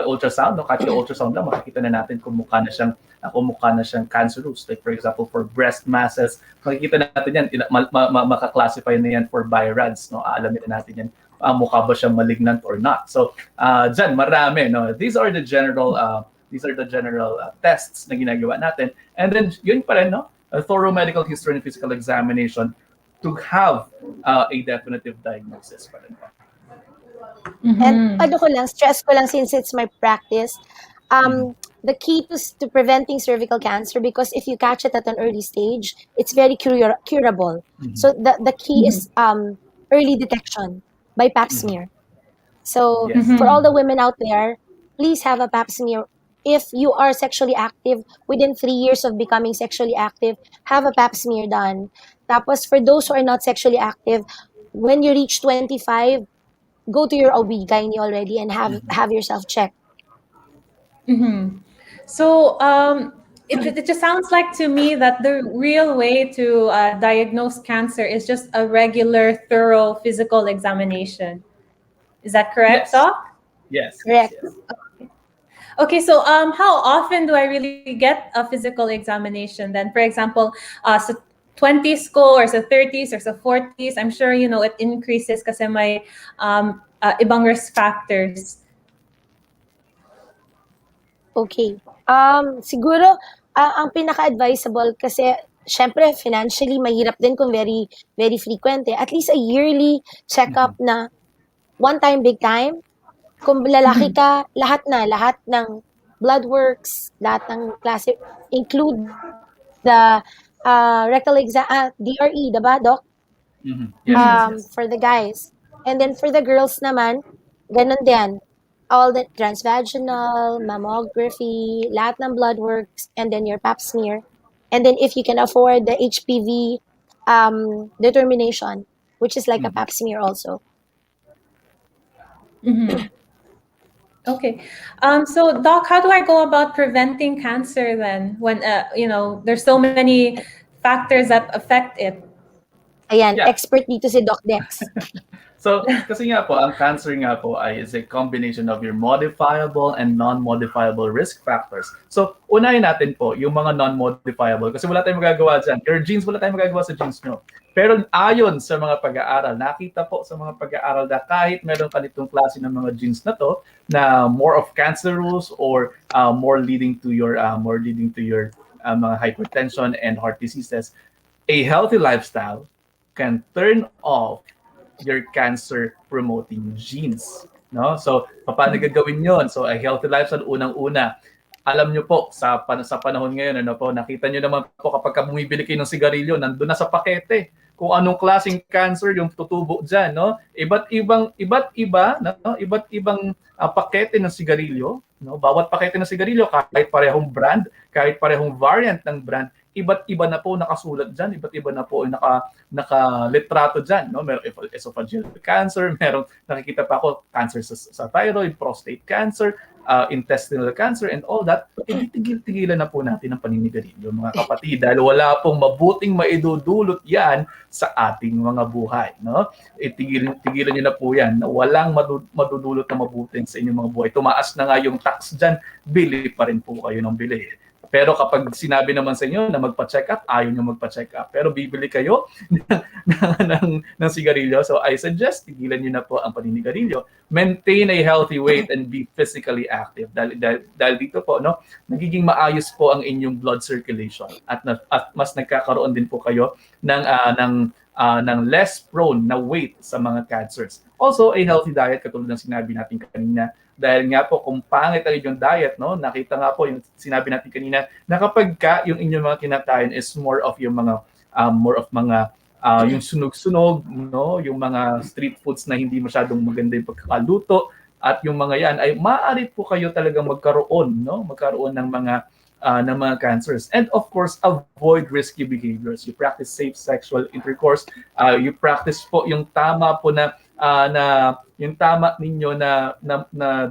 ultrasound, kahit yung ultrasound lang makikita na natin kung mukha na siyang cancerous. Like for example, for breast masses, makikita natin yan, maka-classify na yan for BI-RADS, alamin na natin yan, mukha ba siyang malignant or not. So, dyan marami, these are the general tests na ginagawa natin. And then yun pa rin, a thorough medical history and physical examination to have a definitive diagnosis pa rin. And stress ko lang since it's my practice, the key to preventing cervical cancer, because if you catch it at an early stage, it's very curable. So the key is early detection by pap smear. So for all the women out there, please have a pap smear. If you are sexually active, within 3 years of becoming sexually active, have a pap smear done. Tapos for those who are not sexually active, when you reach 25, go to your OB-GYN already and have yourself checked. So it just sounds like to me that the real way to diagnose cancer is just a regular, thorough physical examination. Is that correct, Doc? Yes. Correct. Yes. Okay, so how often do I really get a physical examination then? For example, 20s ko or sa 30s or sa 40s, I'm sure, you know, it increases kasi may ibang risk factors. Okay. Siguro, ang pinaka-advisable kasi, syempre, financially, mahirap din kung very, very frequent eh. At least a yearly check-up na one time, big time. Kung lalaki ka, lahat ng blood works, lahat ng klase, include the rectal exam, DRE, diba, Doc? Yes. For the guys. And then for the girls naman, ganun din. All the transvaginal, mammography, lahat ng blood works, and then your pap smear. And then if you can afford the HPV determination, which is like a pap smear also. Okay. So, Doc, how do I go about preventing cancer then when, you know, there's so many factors that affect it? Ayan, expert dito si Doc Dex. So, kasi nga po, ang cancer nga po is a combination of your modifiable and non-modifiable risk factors. So, unahin natin po yung mga non-modifiable kasi wala tayong magagawa dyan. Your genes, wala tayong magagawa sa genes nyo. Pero ayon sa mga pag-aaral, nakita po sa mga pag-aaral na kahit meron ka nitong klase ng mga genes na to, na more of cancerous or more leading to your mga hypertension and heart diseases, a healthy lifestyle can turn off your cancer promoting genes, no? So paano gagawin 'yon? So a healthy lifestyle, unang-una, alam nyo po sa panahon ngayon, ano po, nakita nyo naman po kapag bumibili kayo ng sigarilyo, nandun na sa pakete kung anong klaseng cancer yung tutubo diyan, no? Iba't ibang pakete ng sigarilyo, no? Bawat pakete ng sigarilyo, kahit parehong brand, kahit parehong variant ng brand, iba't iba na po nakasulat diyan, iba't iba na po nakalitrato diyan, no? Meron esophageal cancer, meron nakikita pa ako cancer sa thyroid, prostate cancer, intestinal cancer and all that. Tigil-tigilan na po natin ang paninigarilyo, mga kapatid, dahil wala pong mabuting maidudulot yan sa ating mga buhay, no? Tigilan niyo na po yan, na walang madudulot na mabuting sa inyong mga buhay. Tumaas na nga yung tax diyan, bili pa rin po kayo ng bili. Pero kapag sinabi naman sa inyo na magpa-check up, ayaw nyo magpa-check up. Pero bibili kayo ng sigarilyo. So I suggest, tigilan nyo na po ang paninigarilyo. Maintain a healthy weight and be physically active. Dahil dito po, no, nagiging maayos po ang inyong blood circulation. At mas nagkakaroon din po kayo ng less prone na weight sa mga cancers. Also, a healthy diet, katulad ng sinabi natin kanina. Dahil nga po, kung pangit ang inyong diet, no, nakita nga po yung sinabi natin kanina, na kapag yung inyong mga kinakain is more of yung sunog-sunog, no, yung mga street foods na hindi masyadong maganda yung pagkakaluto, at yung mga yan ay maaari po kayo talagang magkaroon ng mga cancers. And of course, avoid risky behaviors. You practice safe sexual intercourse. You practice po yung tama po yung tama ninyo na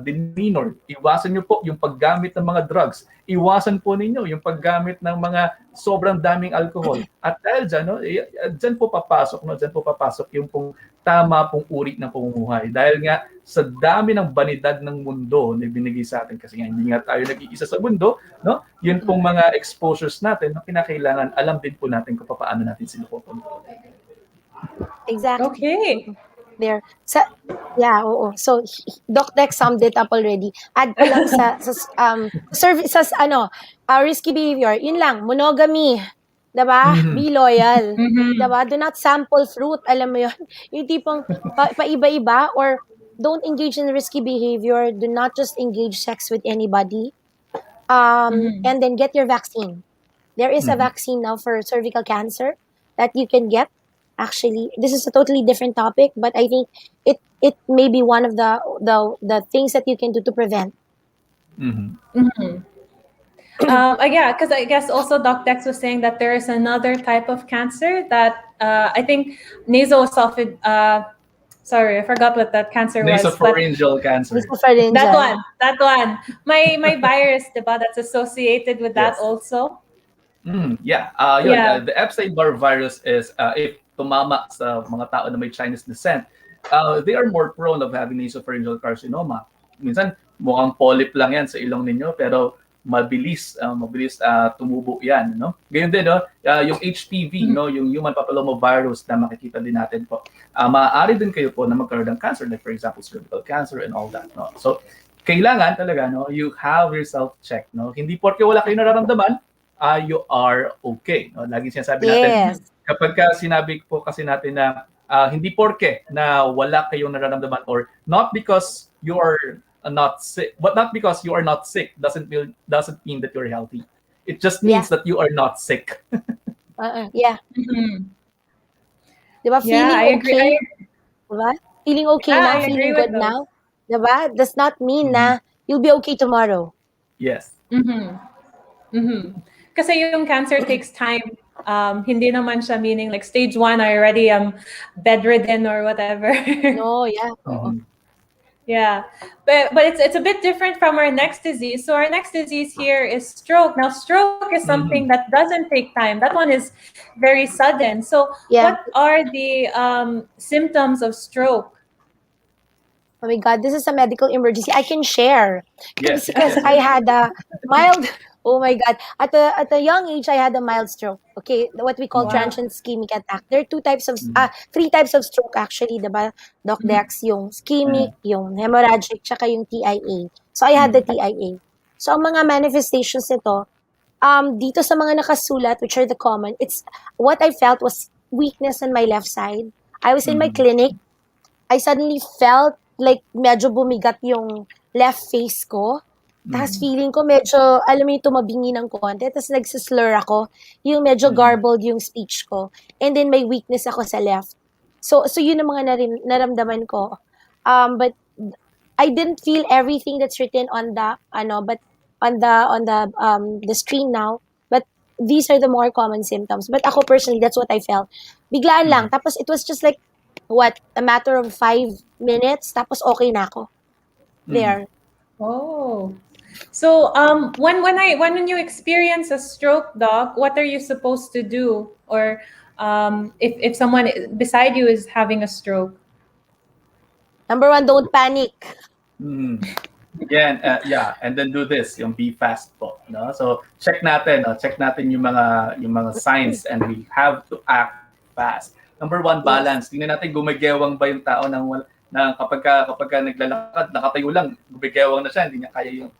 demeanor. Iwasan niyo po yung paggamit ng mga drugs. Iwasan po ninyo yung paggamit ng mga sobrang daming alcohol. At dahil dyan, no, dyan po papasok yung tama pong uri ng pamumuhay. Dahil nga sa dami ng banidad ng mundo na binigay sa atin, kasi nga hindi nga tayo nag-iisa sa mundo, no? Yun pong mga exposures natin na kinakailangan, alam din po natin kung paano natin sila kontrol. Exactly. Okay. There. Oo. So, Doc Dex summed it up already. Add ko lang sa risky behavior. Yun lang, monogamy. Diba? Be loyal. Diba? Do not sample fruit. Alam mo yun? Yung tipong paiba-iba or don't engage in risky behavior. Do not just engage sex with anybody. And then get your vaccine. There is a vaccine now for cervical cancer that you can get. Actually, this is a totally different topic, but I think it may be one of the things that you can do to prevent. Yeah, because I guess also Doc Dex was saying that there is another type of cancer that I think sorry, I forgot what that cancer was. Nasopharyngeal cancer. That one. My virus, diba, that's associated with that also. The Epstein-Barr virus is if tumama sa mga tao na may Chinese descent, they are more prone of having nasopharyngeal carcinoma. Minsan mukhang polyp lang yan sa ilong ninyo, pero mabilis tumubo yan, no? Ganyan din, no? Yung HPV, no, yung human papillomavirus na makikita din natin po. Maaari din kayo po na magkaroon ng cancer, like for example cervical cancer and all that, no? So kailangan talaga, no, you have yourself checked, no? Hindi porke wala kayong nararamdaman, you are okay, no? Lagi sinasabi natin, kapag sinabi po kasi natin na hindi porke na wala kayong nararamdaman, or not because you are not sick, but not because you are not sick doesn't mean that you're healthy. It just means that you are not sick. Yeah. Diba? Feeling I okay. agree. Diba? Feeling okay now, feeling good now. Diba? Does not mean na you'll be okay tomorrow. Yes. Kasi yung cancer takes time. Hindi naman siya meaning like stage 1, I already am bedridden or whatever. No, yeah. Yeah, but it's a bit different from our next disease. So our next disease here is stroke. Now, stroke is something that doesn't take time. That one is very sudden. So what are the symptoms of stroke? Oh my God, this is a medical emergency. I can share. Yes. Because I had a mild, oh my God, at a young age, I had a mild stroke. Okay, what we call transient ischemic attack. There are 3 types of stroke actually, diba? Doc Dex, yung ischemic, yung hemorrhagic, tsaka yung TIA. So I had the TIA. So ang mga manifestations nito, dito sa mga nakasulat, which are the common, it's what I felt was weakness on my left side. I was in my clinic. I suddenly felt like medyo bumigat yung left face ko. Tapos feeling ko medyo, alam mo yung tumabingi ng konti. Tapos nagsislur ako. Yung medyo garbled yung speech ko. And then may weakness ako sa left. So yun ang mga naramdaman ko. But I didn't feel everything that's written on the the screen now. But these are the more common symptoms. But ako personally, that's what I felt. Biglaan lang. Tapos it was just like, a matter of 5 minutes, tapos okay na ako. There. Oh. So when you experience a stroke, Doc, what are you supposed to do? Or if someone beside you is having a stroke? Number 1, don't panic. Again, and then do this, yung be fast po, no? So check natin yung mga signs, and we have to act fast. Number 1, balance. Tingnan natin gumagewang ba yung tao na kapag naglalakad, nakatayo lang, gumagewang na siya, hindi niya kaya yung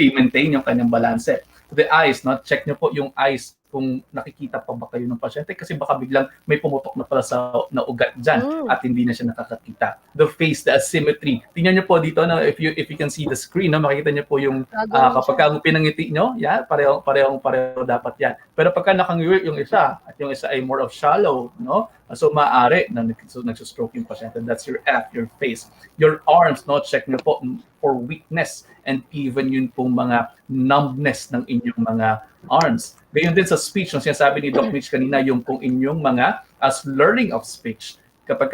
i-maintain yung kanyang balanse. The eyes, no? Check niyo po yung eyes kung nakikita pa ba kayo ng pasyente, kasi baka biglang may pumutok na pala na ugat dyan at hindi na siya nakakakita. The face, the asymmetry. Tingnan niyo po dito, no? If you can see the screen, no? Makikita niyo po yung kapag pinangiti niyo, pareho dapat yan. Pero pagka nakangiti yung isa at yung isa ay more of shallow, no? So maaari na nagsustroke yung pasyente. That's your face. Your arms, no? Check niyo po for weakness and even yun pong mga numbness ng inyong mga arms. Gayon din sa speech, yung sinasabi ni Doc Mitch kanina, yung kung inyong mga learning of speech. Kapag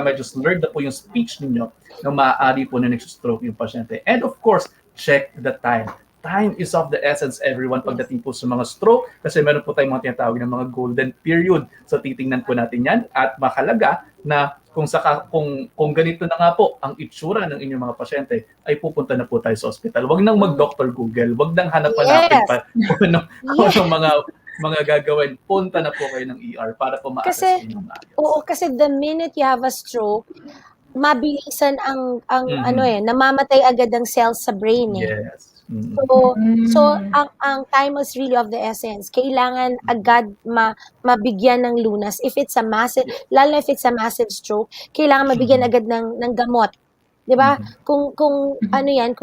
medyo slurred na po yung speech ninyo, na maaari po na nagsustroke yung pasyente. And of course, check the time. Time is of the essence, everyone, pagdating po sa mga stroke, kasi meron po tayong mga tinatawag ng mga golden period. So titingnan po natin yan, at mahalaga na kung ganito na nga po ang itsura ng inyong mga pasyente, ay pupunta na po tayo sa ospital. Wag nang mag-Dr. Google, wag nang hanap-hanapin pa kung mga gagawin. Punta na po kayo ng ER para po ma-assess yung mga ayos. Oo, kasi the minute you have a stroke, mabilisan ang namamatay agad ang cells sa brain eh. Yes. So ang time is really of the essence. Kailangan agad mabigyan ng lunas. If it's a massive, lalo if it's a massive stroke, kailangan mabigyan agad ng gamot. 'Di ba? Kung kung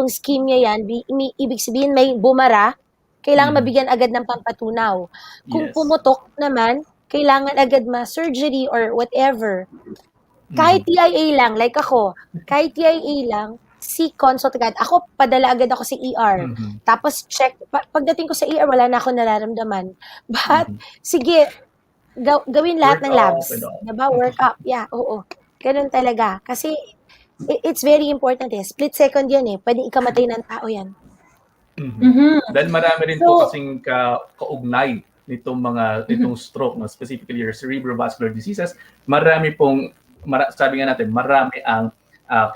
ischemia yan, ibig sabihin may bumara, kailangan mabigyan agad ng pampatunaw. Kung pumutok naman, kailangan agad ma-surgery or whatever. Kahit TIA lang, like ako, kahit TIA lang, consult agad. Ako, padala agad ako sa ER. Tapos check, pagdating ko sa ER, wala na ako nararamdaman. But, sige, gawin lahat ng labs. Diba? Work up. Yeah, oo. Ganun talaga. Kasi, it's very important eh. Split second yan eh. Pwede ikamatay ng tao yan. Dahil marami rin po kasing kaugnay nitong stroke, no? Specifically your cerebrovascular diseases. Marami pong, sabi nga natin, marami ang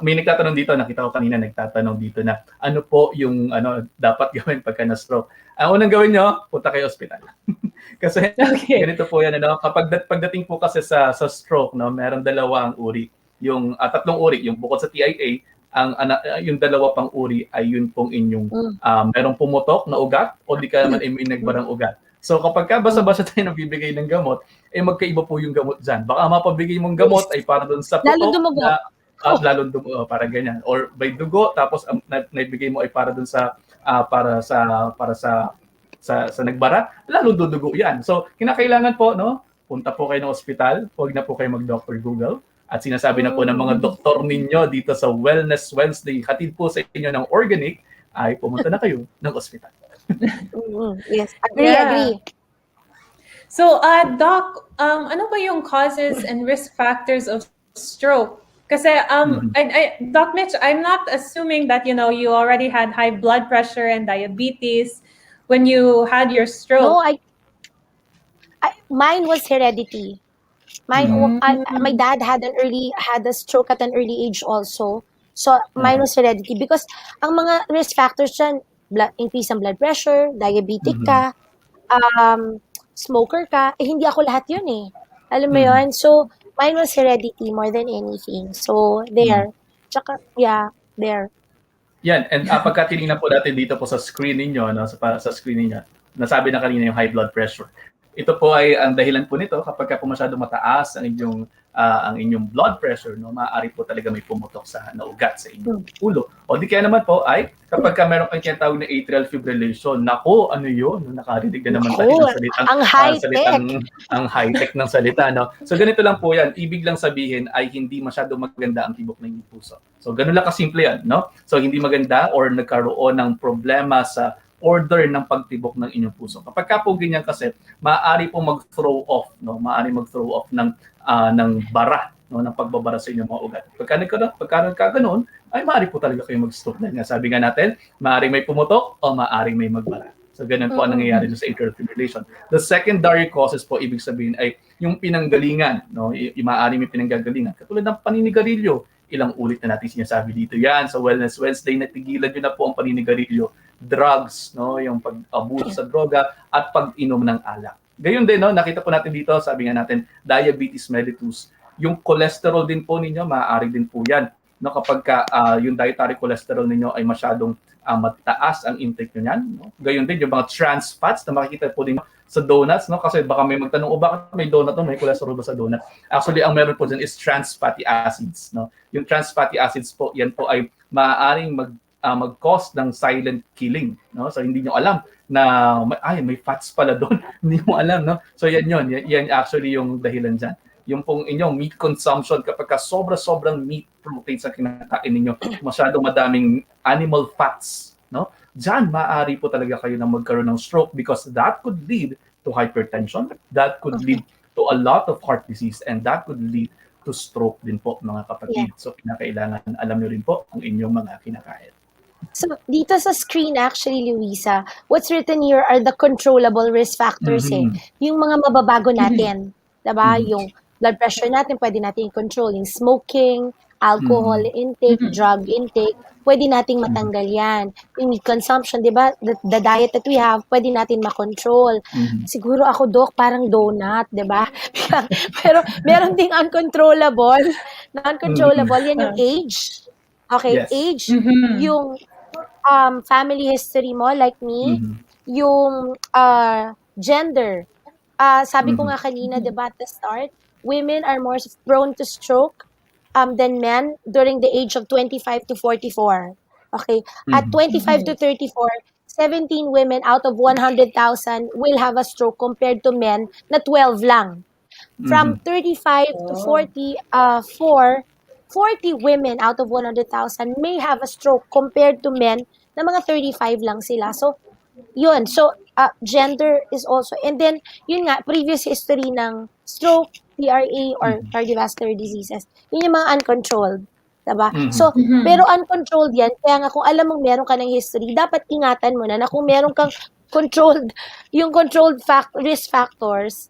May nagtatanong dito, nakita ko kanina nagtatanong dito na ano po yung dapat gawin pagka na-stroke. Ang unang gawin nyo, punta kayo ospital. Kasi ganito po yan, pagdating po kasi sa stroke, meron dalawang uri. Yung tatlong uri, yung bukod sa TIA, yung dalawa pang uri ay yun pong inyong merong pumutok na ugat o di ka naman may nagbarang ugat. So kapag basa-basa tayo nagbibigay ng gamot, magkaiba po yung gamot dyan. Baka mapabigay mong gamot ay para doon sa putok na lalong dumugo, para ganyan. Or by dugo, tapos naibigay mo ay para doon sa sa nagbara, lalong dudugo yan. So kinakailangan po, punta po kayo ng ospital, huwag na po kayo mag-Dr. Google. At sinasabi na po ng mga doktor ninyo dito sa Wellness Wednesday, hatid po sa inyo ng Organique, ay pumunta na kayo ng ospital. Yes, agree. So, Doc, ano ba yung causes and risk factors of stroke? Kasi, Doc Mitch, I'm not assuming that, you already had high blood pressure and diabetes when you had your stroke. No, mine was heredity. My dad had a stroke at an early age also. So, mine was heredity because ang mga risk factors dyan, increase ng blood pressure, diabetic ka, smoker ka, hindi ako lahat yun eh. Alam mo yun? So, mine was heredity more than anything. So, there. Tsaka, there. Yan, and pagka tinignan po natin dito po sa screen ninyo, sa screen ninyo, nasabi na kanina yung high blood pressure. Ito po ay ang dahilan po nito kapag po masyado mataas ang inyong blood pressure, maaari po talaga may pumutok sa naugat sa inyong ulo. O di kaya naman po ay kapag meron kang tinatawag na atrial fibrillation, nako, ano yun? Nakarinig na naman tayo ng salitang ang high-tech ng salita, So ganito lang po yan. Ibig lang sabihin ay hindi masyado maganda ang tibok ng inyong puso. So ganun lang kasimple yan, So hindi maganda or nagkaroon ng problema sa order ng pagtibok ng inyong puso. Kapag po ganyan kasi, maaari po mag-throw off, maaari mag-throw off ng bara, ng pagbabara sa inyong mga ugat. Pagka nagkaganoon, ay maaari po talaga kayo mag-stroke. Dahil nga sabi nga natin, maaaring may pumutok o maaaring may magbara. So ganun po ang nangyayari sa atrial fibrillation. The secondary causes po, ibig sabihin ay yung pinanggalingan, maaaring may pinanggagalingan. Katulad ng paninigarilyo, ilang ulit na natin sinasabi dito. Yan, sa Wellness Wednesday, natigilan nyo na po ang paninigarilyo, drugs, yung pag-abuso sa droga, at pag-inom ng alak. Gayon din, nakita po natin dito, sabi nga natin, diabetes mellitus. Yung cholesterol din po ninyo, maaari din po yan. Kapag yung dietary cholesterol ninyo ay masyadong mataas ang intake nyo yan. Gayon din, yung mga trans fats na makikita po din sa donuts, kasi baka may magtanong, bakit may donut may cholesterol ba sa donut? Actually, ang meron po dyan is trans fatty acids. Yung trans fatty acids po, yan po ay maaaring mag-cause ng silent killing. So hindi nyo alam na may fats pala doon. Hindi mo alam. So yan actually yung dahilan dyan. Yung pong inyong meat consumption, kapag sobra-sobrang meat proteins ang kinakain ninyo, masyadong madaming animal fats, diyan maaari po talaga kayo na magkaroon ng stroke because that could lead to hypertension, that could lead to a lot of heart disease, and that could lead to stroke din po, mga kapatid. So kinakailangan alam nyo rin po ang inyong mga kinakain. So, dito sa screen actually, Luisa, what's written here are the controllable risk factors Yung mga mababago natin. Diba? Yung blood pressure natin, pwede natin i-control. Yung smoking, alcohol intake, drug intake, pwede nating matanggal yan. Yung meat consumption, di ba? The diet that we have, pwede natin makontrol. Siguro ako, Doc, parang donut, di ba? Pero meron ding uncontrollable. Non-controllable, yan yung age. Okay, age. Yung family history mo, like me. Yung gender. Sabi ko nga kanina, di ba, at the start, women are more prone to stroke than men during the age of 25 to 44. Okay? At 25 to 34, 17 women out of 100,000 will have a stroke compared to men na 12 lang. From 35 to 44, 40 women out of 100,000 may have a stroke compared to men na mga 35 lang sila. So, yun. So, gender is also, and then, yun nga, previous history ng stroke, PRA, or cardiovascular diseases. Yun yung mga uncontrolled. Diba? So, pero uncontrolled yan. Kaya nga, kung alam mong meron ka ng history, dapat ingatan mo na kung meron kang controlled, yung controlled risk factors,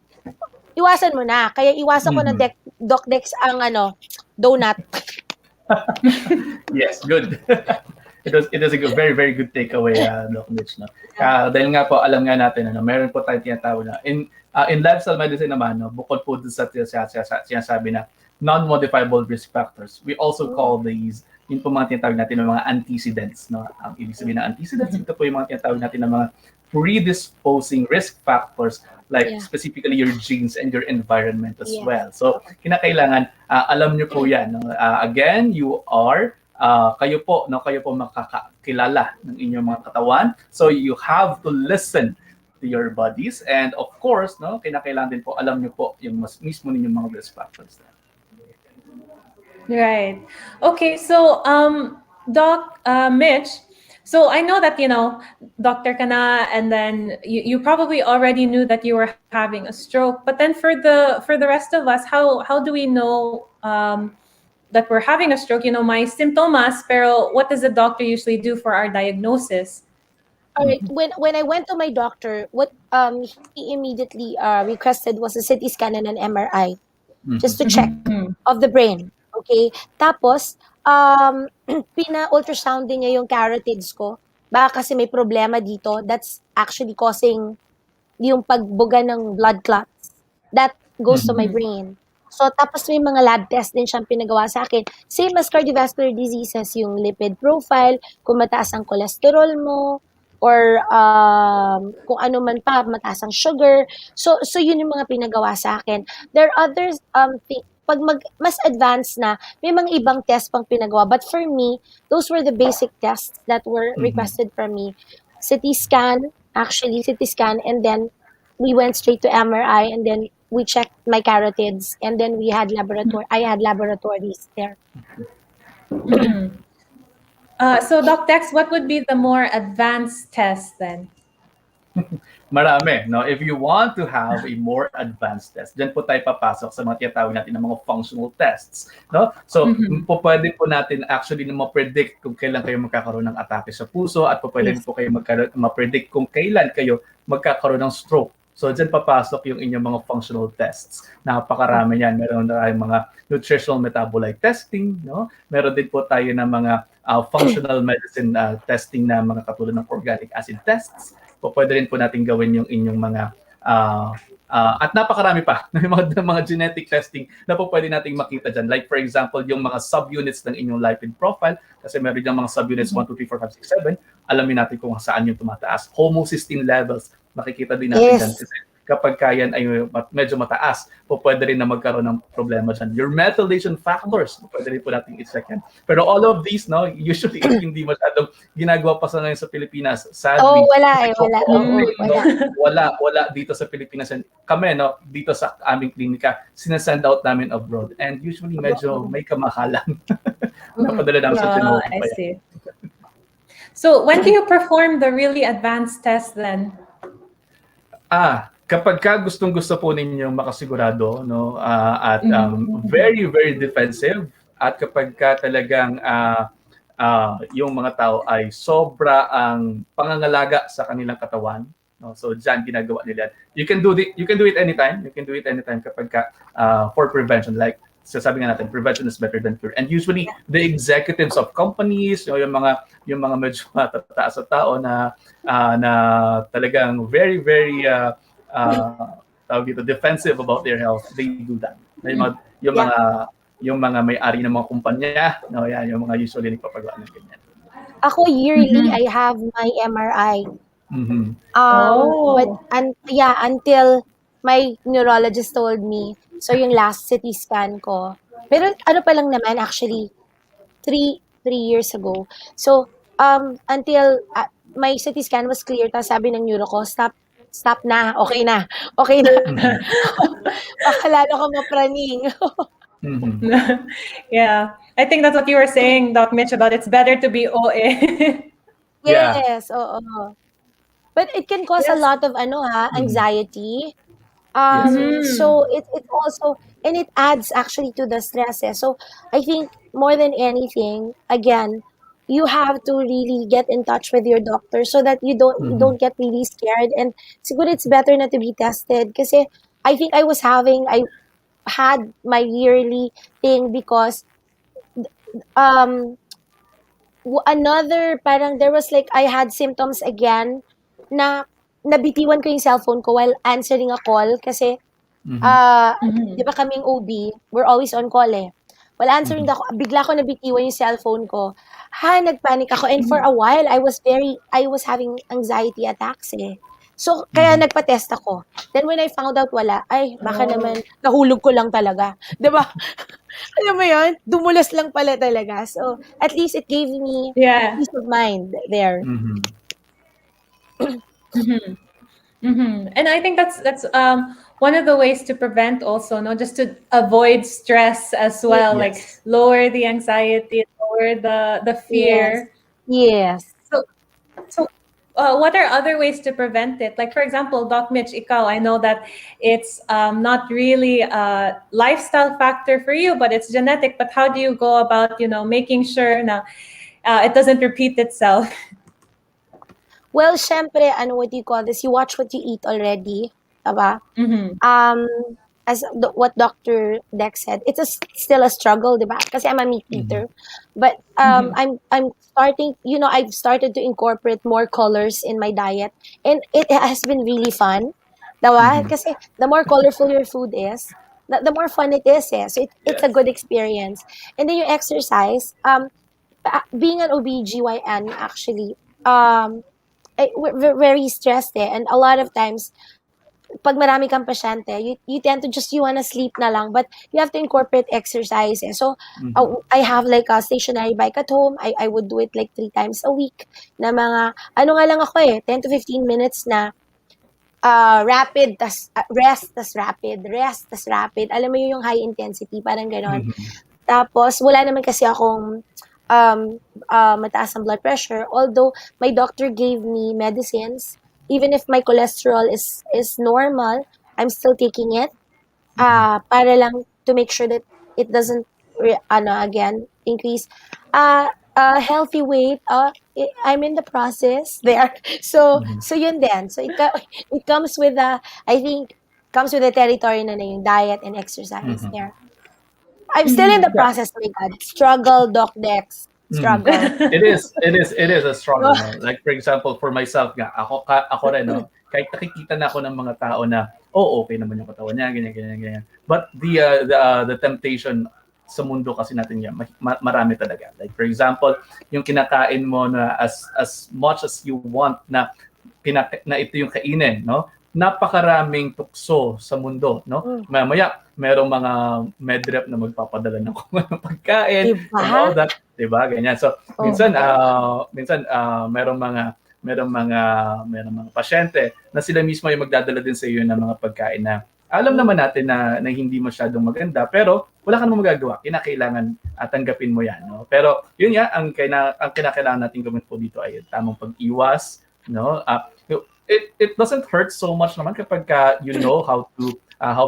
iwasan mo na. Kaya iwasan ko na Doc Dex ang donut. Yes, good. It is a good, very very good takeaway, Doc Mitch, no. Dahil nga po alam nga natin meron po tayong tinatawag na in lifestyle medicine naman, no, bukod po dun sa sinasabi na non-modifiable risk factors. We also call these yun po mga tinatawag natin ng mga antecedents, no. Ang ibig sabihin ng antecedents, ito po yung mga tinatawag natin ng mga predisposing risk factors like specifically your genes and your environment as well. So kinakailangan alam niyo po 'yan, no? Again, kayo po makakakilala ng inyong mga katawan. So you have to listen to your bodies, and of course, no, kinakailangan din po alam niyo po yung mismo ninyong mga risk factors. Right. Okay, so Doc Mitch, so I know that doctor ka na, and then you probably already knew that you were having a stroke. But then for the rest of us, how do we know that we're having a stroke? My symptoms, pero what does the doctor usually do for our diagnosis? All right. When I went to my doctor, what he immediately requested was a CT scan and an MRI, just to check of the brain. Okay. Tapos pina-ultrasound din niya yung carotids ko. Baka kasi may problema dito. That's actually causing yung pagbuga ng blood clots. That goes to my brain. So, tapos may mga lab test din siyang pinagawa sa akin. Same as cardiovascular diseases, yung lipid profile, kung mataas ang cholesterol mo, or kung ano man pa, mataas ang sugar. So yun yung mga pinagawa sa akin. There are others, pag mas advanced na, may mga ibang test pang pinagawa. But for me, those were the basic tests that were requested from me. CT scan, and then we went straight to MRI, and then we checked my carotids, and then I had laboratories there. So Doc Tex, what would be the more advanced test then? Marami, no? If you want to have a more advanced test, dyan po tayo papasok sa mga tinatawag natin ng mga functional tests, no? So, pwede po natin actually na ma-predict kung kailan kayo magkakaroon ng atake sa puso, at pwede po kayo ma-predict kung kailan kayo magkakaroon ng stroke. So, dyan papasok yung inyong mga functional tests. Napakarami yan. Meron na tayong mga nutritional metabolite testing, no? Meron din po tayo ng mga functional medicine testing na mga katulad ng organic acid tests. Pwede rin po natin gawin yung inyong mga at napakarami pa ng mga genetic testing na po pwede nating makita dyan. Like for example, yung mga subunits ng inyong lipid profile, kasi meron yung mga subunits 1, 2, 3, 4, 5, 6, 7, alamin natin kung saan yung tumataas. Homocysteine levels, makikita din natin dyan. Kasi kapag kayan ay medyo mataas, pwede rin na magkaroon ng problema dyan. Your methylation factors, pwede rin po natin i-check yan. Pero all of these, no, usually hindi masyadong ginagawa pa sa ngayon sa Pilipinas. Sadly. Wala dito sa Pilipinas. Kami, no, dito sa aming klinika, sinasend out namin abroad. And usually medyo may kamahalan. Napadala namin sa Genova. I see. So when do you perform the really advanced test then? Kapag gustong-gusto po ninyong makasigurado, no, at very very defensive, at kapag talagang yung mga tao ay sobra ang pangangalaga sa kanilang katawan, no, so diyan ginagawa nila. You can do it anytime. You can do it anytime kapag for prevention, like sasabi nga natin, prevention is better than cure. And usually the executives of companies, yung mga medyo matataas sa tao na talagang very very defensive about their health, they do that. Yung mga may-ari ng mga kumpanya, no, yan, yung mga usually nagpapagawa ng ganyan. Ako yearly, I have my MRI. But until my neurologist told me, so yung last CT scan ko, pero ano pa lang naman actually, 3 years ago. So until my CT scan was clear, tapos sabi ng neuro ko, stop na, okay na. Baka lalo ka mapraning. Yeah, I think that's what you were saying, Doc Mitch, about it's better to be OA. Yes, oo. But it can cause a lot of anxiety. So it also, and it adds actually to the stress. So I think more than anything, again, you have to really get in touch with your doctor so that you don't get really scared. And siguro it's better na to be tested. Kasi I think I had my yearly thing because um, another, parang there was like, I had symptoms again na nabitiwan ko yung cellphone ko while answering a call kasi, di ba kaming OB, we're always on call eh. While answering the call, bigla ko nabitiwan yung cellphone ko. Nagpanic ako. And for a while, I was having anxiety attacks eh. So, kaya nagpa-test ako. Then when I found out wala, baka naman nahulog ko lang talaga. Di ba? Alam mo yun? Dumulas lang pala talaga. So, at least it gave me peace of mind there. And I think that's one of the ways to prevent also, no, just to avoid stress as well, like lower the anxiety, lower the fear. Yes. So what are other ways to prevent it? Like for example, Doc Mitch, ikaw, I know that it's not really a lifestyle factor for you, but it's genetic. But how do you go about, making sure na it doesn't repeat itself? Well, syempre, what do you call this? You watch what you eat already, diba? As what Dr. Dex said, it's still a struggle, diba? Kasi I'm a meat eater. But I'm starting, I've started to incorporate more colors in my diet. And it has been really fun, diba? Kasi the more colorful your food is, the more fun it is. Eh. So it's a good experience. And then you exercise. Being an OBGYN, actually, we're very stressed eh. And a lot of times, pag marami kang pasyente, you tend to just, you wanna sleep na lang, but you have to incorporate exercise eh. So, I have like a stationary bike at home. I would do it like 3 times a week na mga, nga lang ako eh, 10 to 15 minutes na rapid, tas rest, tas rapid, rest, tas rapid. Alam mo yung high intensity, parang ganon. Tapos, wala naman kasi akong mataas ang blood pressure. Although my doctor gave me medicines, even if my cholesterol is normal, I'm still taking it para lang to make sure that it doesn't again increase. Healthy weight, I'm in the process there. So yun din. So it comes with I think comes with the territory na yung diet and exercise there. I'm still in the process, my God. Struggle, Doc Dex. Struggle. It is a struggle. No? Like for example, for myself nga, ako rin, no? Kahit nakikita na ako ng mga tao na, okay naman yung katawan niya, ganyan. But the temptation sa mundo kasi natin yan, marami talaga. Like for example, yung kinakain mo na as much as you want na ito yung kainin, no? Napakaraming tukso sa mundo, no? Mamaya merong mga medrep na magpapadala ng kung anong pagkain, and all that, 'di ba? Ganyan. So minsan merong mga pasyente na sila mismo yung magdadala din sa iyo ng mga pagkain na alam naman natin na hindi masyadong maganda, pero wala ka namang magagawa. Kinakailangan tanggapin mo 'yan, no? Pero yun nga ang kinakailangan natin gawin po dito ay tamang pag-iwas, no? It doesn't hurt so much naman kapag you know how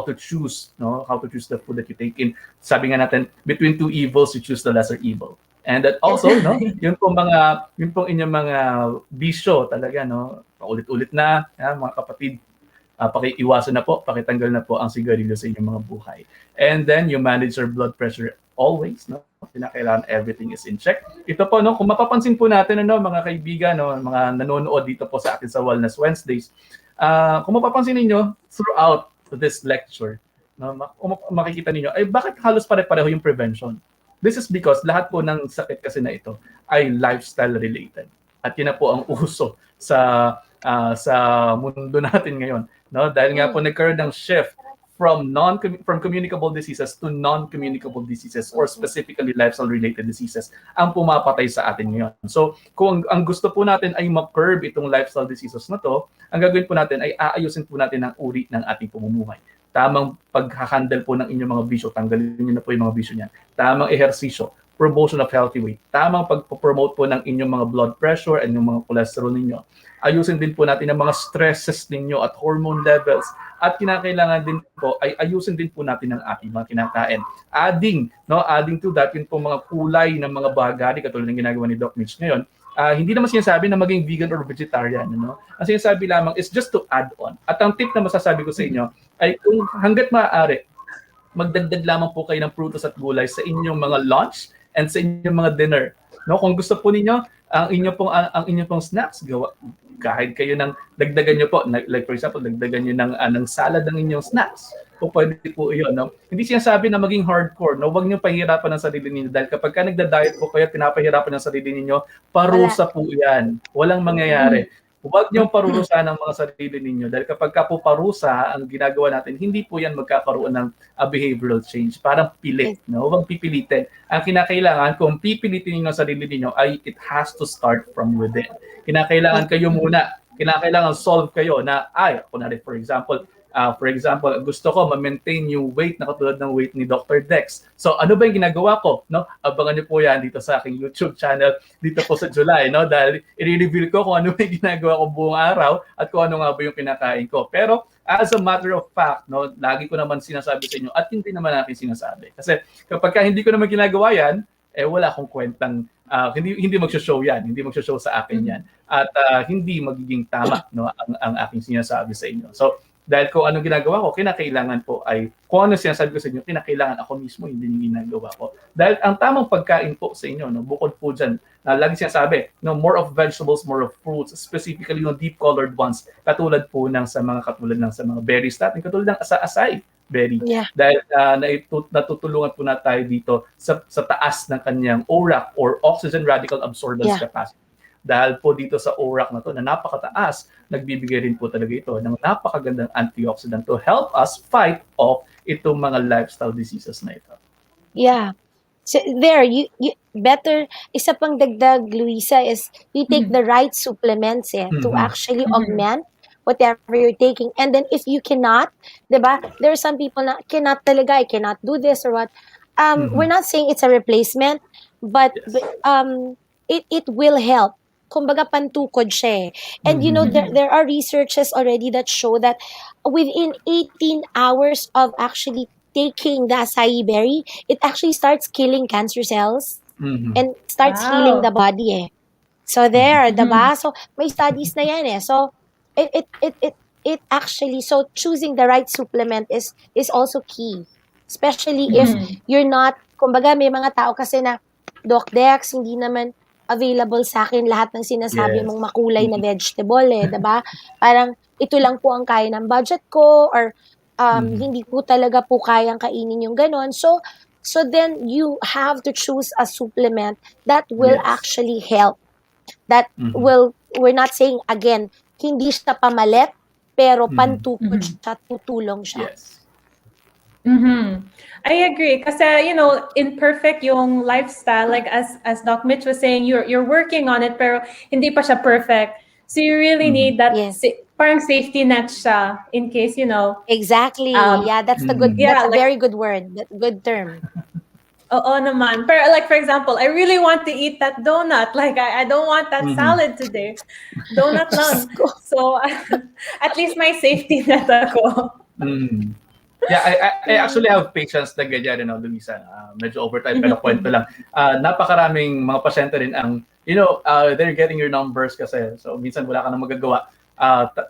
to choose, no? How to choose the food that you take in. Sabi nga natin, between two evils, you choose the lesser evil. And that also, no? Yun pong inyong mga bisyo talaga, no? Paulit-ulit na, mga kapatid, pakiiwasan na po, pakitanggal na po ang sigarilyo sa inyong mga buhay. And then you manage your blood pressure always, no? Kinakailangan everything is in check. Ito po, no, kung mapapansin po natin, mga kaibigan, no, mga nanonood dito po sa akin sa Wellness Wednesdays, kung mapapansin niyo throughout this lecture, no, makikita niyo ay bakit halos pare-pareho yung prevention. This is because lahat po ng sakit kasi na ito ay lifestyle related. At yun na po ang uso sa mundo natin ngayon, no? Dahil nga po nagkaroon ng shift from communicable diseases to non-communicable diseases or specifically lifestyle-related diseases ang pumapatay sa atin ngayon. So, kung ang gusto po natin ay ma-curb itong lifestyle diseases na to, ang gagawin po natin ay aayusin po natin ang uri ng ating pamumuhay. Tamang pag-handle po ng inyong mga bisyo, tanggalin niyo na po yung mga bisyo niyan. Tamang ehersisyo, promotion of healthy weight, tamang pag-promote po ng inyong mga blood pressure and yung mga cholesterol ninyo. Ayusin din po natin ang mga stresses ninyo at hormone levels. At kinakailangan din po ay ayusin din po natin ang ating mga kinakain. Adding to that, yun po mga kulay ng mga bahagari katulad ng ginagawa ni Doc Mitch ngayon. Hindi naman sinasabi na maging vegan or vegetarian. No? Ang sinasabi lamang is just to add on. At ang tip na masasabi ko sa inyo ay kung hanggat maaari, magdagdag lamang po kayo ng prutas at gulay sa inyong mga lunch and sa inyong mga dinner. No, kung gusto po ninyo ang inyo pong snacks, kahit kayo ng dagdagan nyo po, like for example, dagdagan nyo ng salad ng inyong snacks. O pwede po yun. No? Hindi sinasabi na maging hardcore. No? Huwag nyo pahirapan ang sarili ninyo. Dahil kapag ka nagda-diet po kayo, pinapahirapan ang sarili ninyo, parusa po yan. Walang mangyayari. Huwag niyong parurusahan ang mga sarili ninyo. Dahil kapag ka po parusa ang ginagawa natin, hindi po yan magkakaroon ng behavioral change. Parang pilit. No? Huwag pipilitin. Ang kinakailangan, kung pipilitin ninyo ang sarili ninyo, ay it has to start from within. Kinakailangan kayo muna. Kinakailangan solve kayo na, kunwari for example, gusto ko ma-maintain yung weight na katulad ng weight ni Dr. Dex. So ano ba yung ginagawa ko? No? Abangan niyo po yan dito sa aking YouTube channel dito po sa July. No? Dahil i-reveal ko kung ano ba yung ginagawa ko buong araw at kung ano nga ba yung kinakain ko. Pero as a matter of fact, no, lagi ko naman sinasabi sa inyo at hindi naman akin sinasabi. Kasi kapag hindi ko naman ginagawa yan, wala akong kwentang hindi magsho-show yan, hindi magsho-show sa akin yan. At hindi magiging tama, no, ang aking sinasabi sa inyo. So dahil kung ano ginagawa ko, kinakailangan po ay, kung ano sinasabi ko sa inyo, kinakailangan ako mismo hindi yung ginagawa ko. Dahil ang tamang pagkain po sa inyo, no, bukod po dyan, lagi sinasabi, no, more of vegetables, more of fruits, specifically yung deep-colored ones, katulad po sa mga berries natin, katulad ng asa-asay berry. Yeah. Dahil natutulungan po na tayo dito sa taas ng kanyang ORAC or oxygen radical absorbance capacity. Dahil po dito sa ORAC na to na napakataas, nagbibigay rin po talaga ito ng napakagandang antioxidant to help us fight off itong mga lifestyle diseases na ito. Yeah. So there, you better, isa pang dagdag, Luisa, is you take the right supplements to actually augment whatever you're taking. And then if you cannot, diba, there are some people na cannot talaga, I cannot do this or what. We're not saying it's a replacement, but it will help. Kumbaga pantukod siya. And you know, there are researches already that show that within 18 hours of actually taking the acai berry, it actually starts killing cancer cells and starts healing the body. So there, diba? So may studies na yan. So it actually, so choosing the right supplement is also key. Especially if you're not, kumbaga may mga tao kasi na, Doc Dex, hindi naman available sa akin lahat ng sinasabi mong makulay na vegetable diba? Parang ito lang po ang kaya ng budget ko or hindi po talaga po kayang kainin yung ganon. So then you have to choose a supplement that will actually help. That we're not saying again, hindi siya pamalit, pero pantukod siya, tutulong siya. Yes. I agree. Kasi, you know, imperfect yung lifestyle. Like as Doc Mitch was saying, you're working on it, pero hindi pa siya perfect. So you really need that parang safety net siya in case, you know. Exactly. That's the good, that's a very good word. Good term. Oo naman. Pero like, for example, I really want to eat that donut. Like, I don't want that salad today. Donut lang. So, at least may safety net ako. Yeah, I actually have patients na ganyan, Luisa. Medyo overtime, pero kwento lang. Napakaraming mga pasyente rin ang, they're getting your numbers kasi. So, minsan wala ka na magagawa.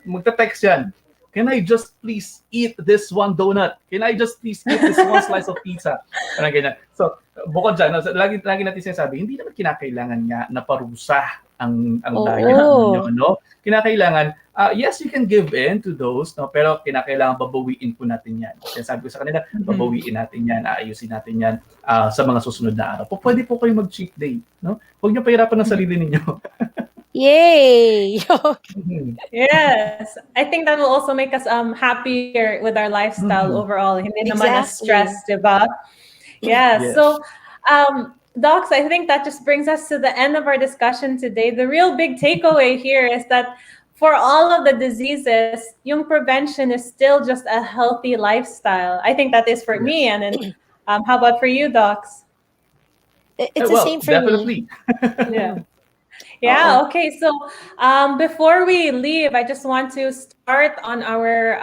Magta-text yan. Can I just please eat this one donut? Can I just please eat this one slice of pizza? Parang ganyan. So, bukod dyan, lagi natin sinasabi, hindi naman kinakailangan nga na parusa ang diet ninyo, no? Kinakailangan, yes, you can give in to those, no? Pero kinakailangan babawiin po natin yan. Sinasabi ko sa kanila, babawiin natin yan, aayusin natin yan sa mga susunod na araw. Pwede po kayo mag-cheat day, no? Huwag niyo pahirapan ng sarili ninyo. Yay! Yes. I think that will also make us happier with our lifestyle overall. Hindi naman as stress, diba? Yes. So, Docs, I think that just brings us to the end of our discussion today. The real big takeaway here is that for all of the diseases, yung prevention is still just a healthy lifestyle. I think that is for me. And then, how about for you, Docs? It's the same for definitely. me. Yeah, okay. So before we leave, I just want to start on our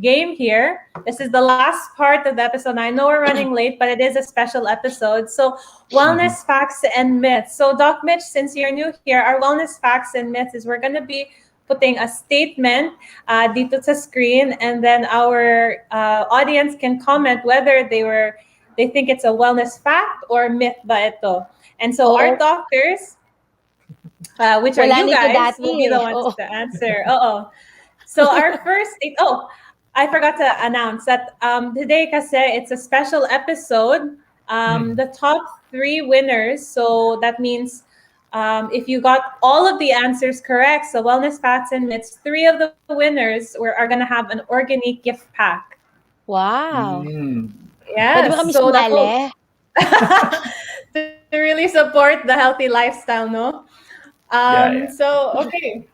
game here. This is the last part of the episode. I know we're running late, but it is a special episode. So wellness facts and myths. So Doc Mitch, since you're new here, our wellness facts and myths is we're going to be putting a statement dito sa screen, and then our audience can comment whether they they think it's a wellness fact or myth ba ito. And so our doctors, which are Wala you nito guys, dati will be the eh. ones Oo. to answer. So our first, I forgot to announce that today kasi it's a special episode. The top 3 winners. So that means if you got all of the answers correct, so wellness facts and myths, 3 of the winners are going to have an Organique gift pack. Wow. Pwede Yes. ba kami So that will sumali? to really support the healthy lifestyle, no? So okay.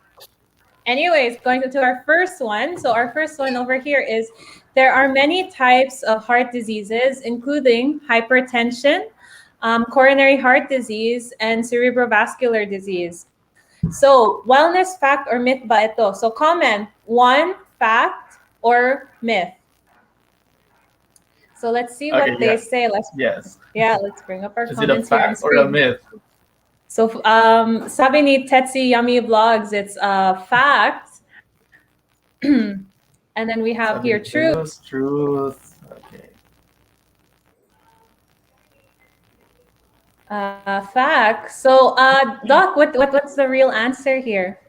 Anyways, going to our first one. So our first one over here is there are many types of heart diseases, including hypertension, coronary heart disease, and cerebrovascular disease. So wellness fact or myth ba ito? So comment 1 fact or myth. So let's see what they say. Let's bring up our Is it a comments here on fact or a screen. myth? So sabi ni Tetsi Yummy Vlogs, it's a fact. And then we have here truth. Okay. Fact. So Doc, what's the real answer here?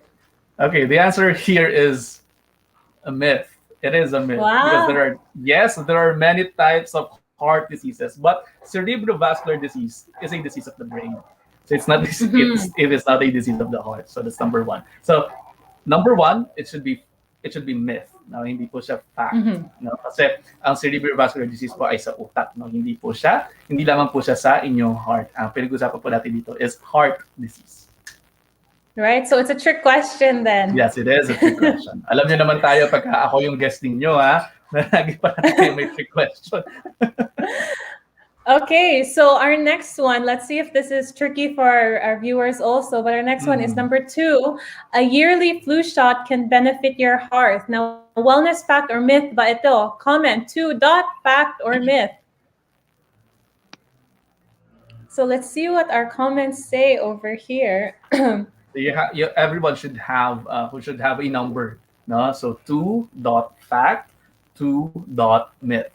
Okay, the answer here is a myth. It is a myth because there are many types of heart diseases, but cerebrovascular disease is a disease of the brain. So it's not it's not a disease of the heart. So that's number 1. So number 1, it should be myth. No, hindi po siya fact. No, kasi ang cerebrovascular disease po ay sa utak. No, hindi lamang po siya sa inyong heart. Ang pinag-usapan po natin dito is heart disease. Right? So it's a trick question then. Yes, it is a trick question. Alam niyo naman tayo pagka ako yung guest ninyo, ha? Lagi pa natin may trick question. Okay, so our next one, let's see if this is tricky for our viewers also, but our next one is number 2. A yearly flu shot can benefit your heart. Now, wellness fact or myth ba ito? Comment 2. Fact or myth. So let's see what our comments say over here. Everyone should have a number. No? So 2 fact, 2 myth.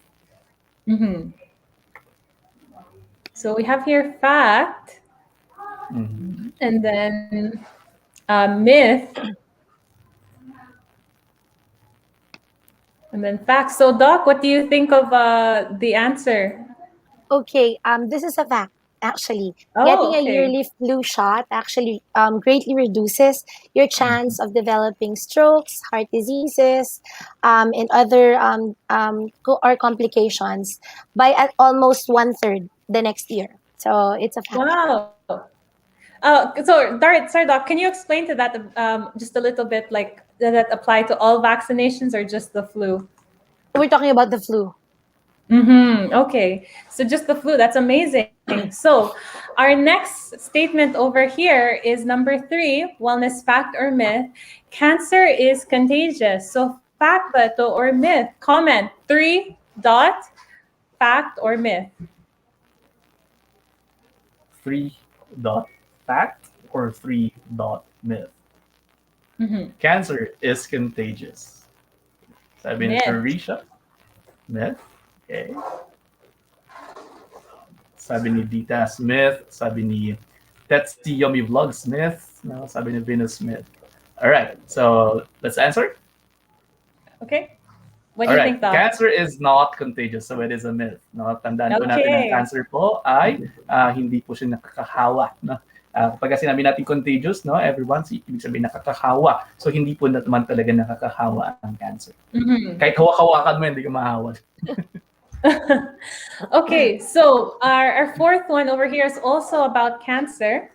So we have here fact, and then myth, and then fact. So Doc, what do you think of the answer? Okay, this is a fact. Actually, getting a yearly flu shot actually greatly reduces your chance of developing strokes, heart diseases, and other or complications by almost 1/3 the next year. So it's a fact. Wow. Sorry, Doc, can you explain to that just a little bit, like, does that apply to all vaccinations or just the flu? We're talking about the flu. Okay, so just the flu. That's amazing. So our next statement over here is number 3, wellness fact or myth. Cancer is contagious. So fact ba ito or myth? Comment 3 fact or myth. 3 fact or 3 myth. Cancer is contagious. Sabi ni Carisha. Myth. Okay. Sabi ni Dita Smith. Sabi ni Tetsi Yummy Vlog Smith. No, sabi ni Venus Smith. All right. So let's answer. Okay. What do you think, Doc? Cancer is not contagious, so it is a myth. No, tandaan po natin ang cancer po ay hindi po siya nakakahawa. No? Kapag sinabi natin contagious, no, everyone, ibig sabihin nakakahawa. So hindi po naman talaga nakakahawa ang cancer. Kahit hawak-hawakan mo, hindi ka mahawa. Okay, so our fourth one over here is also about cancer.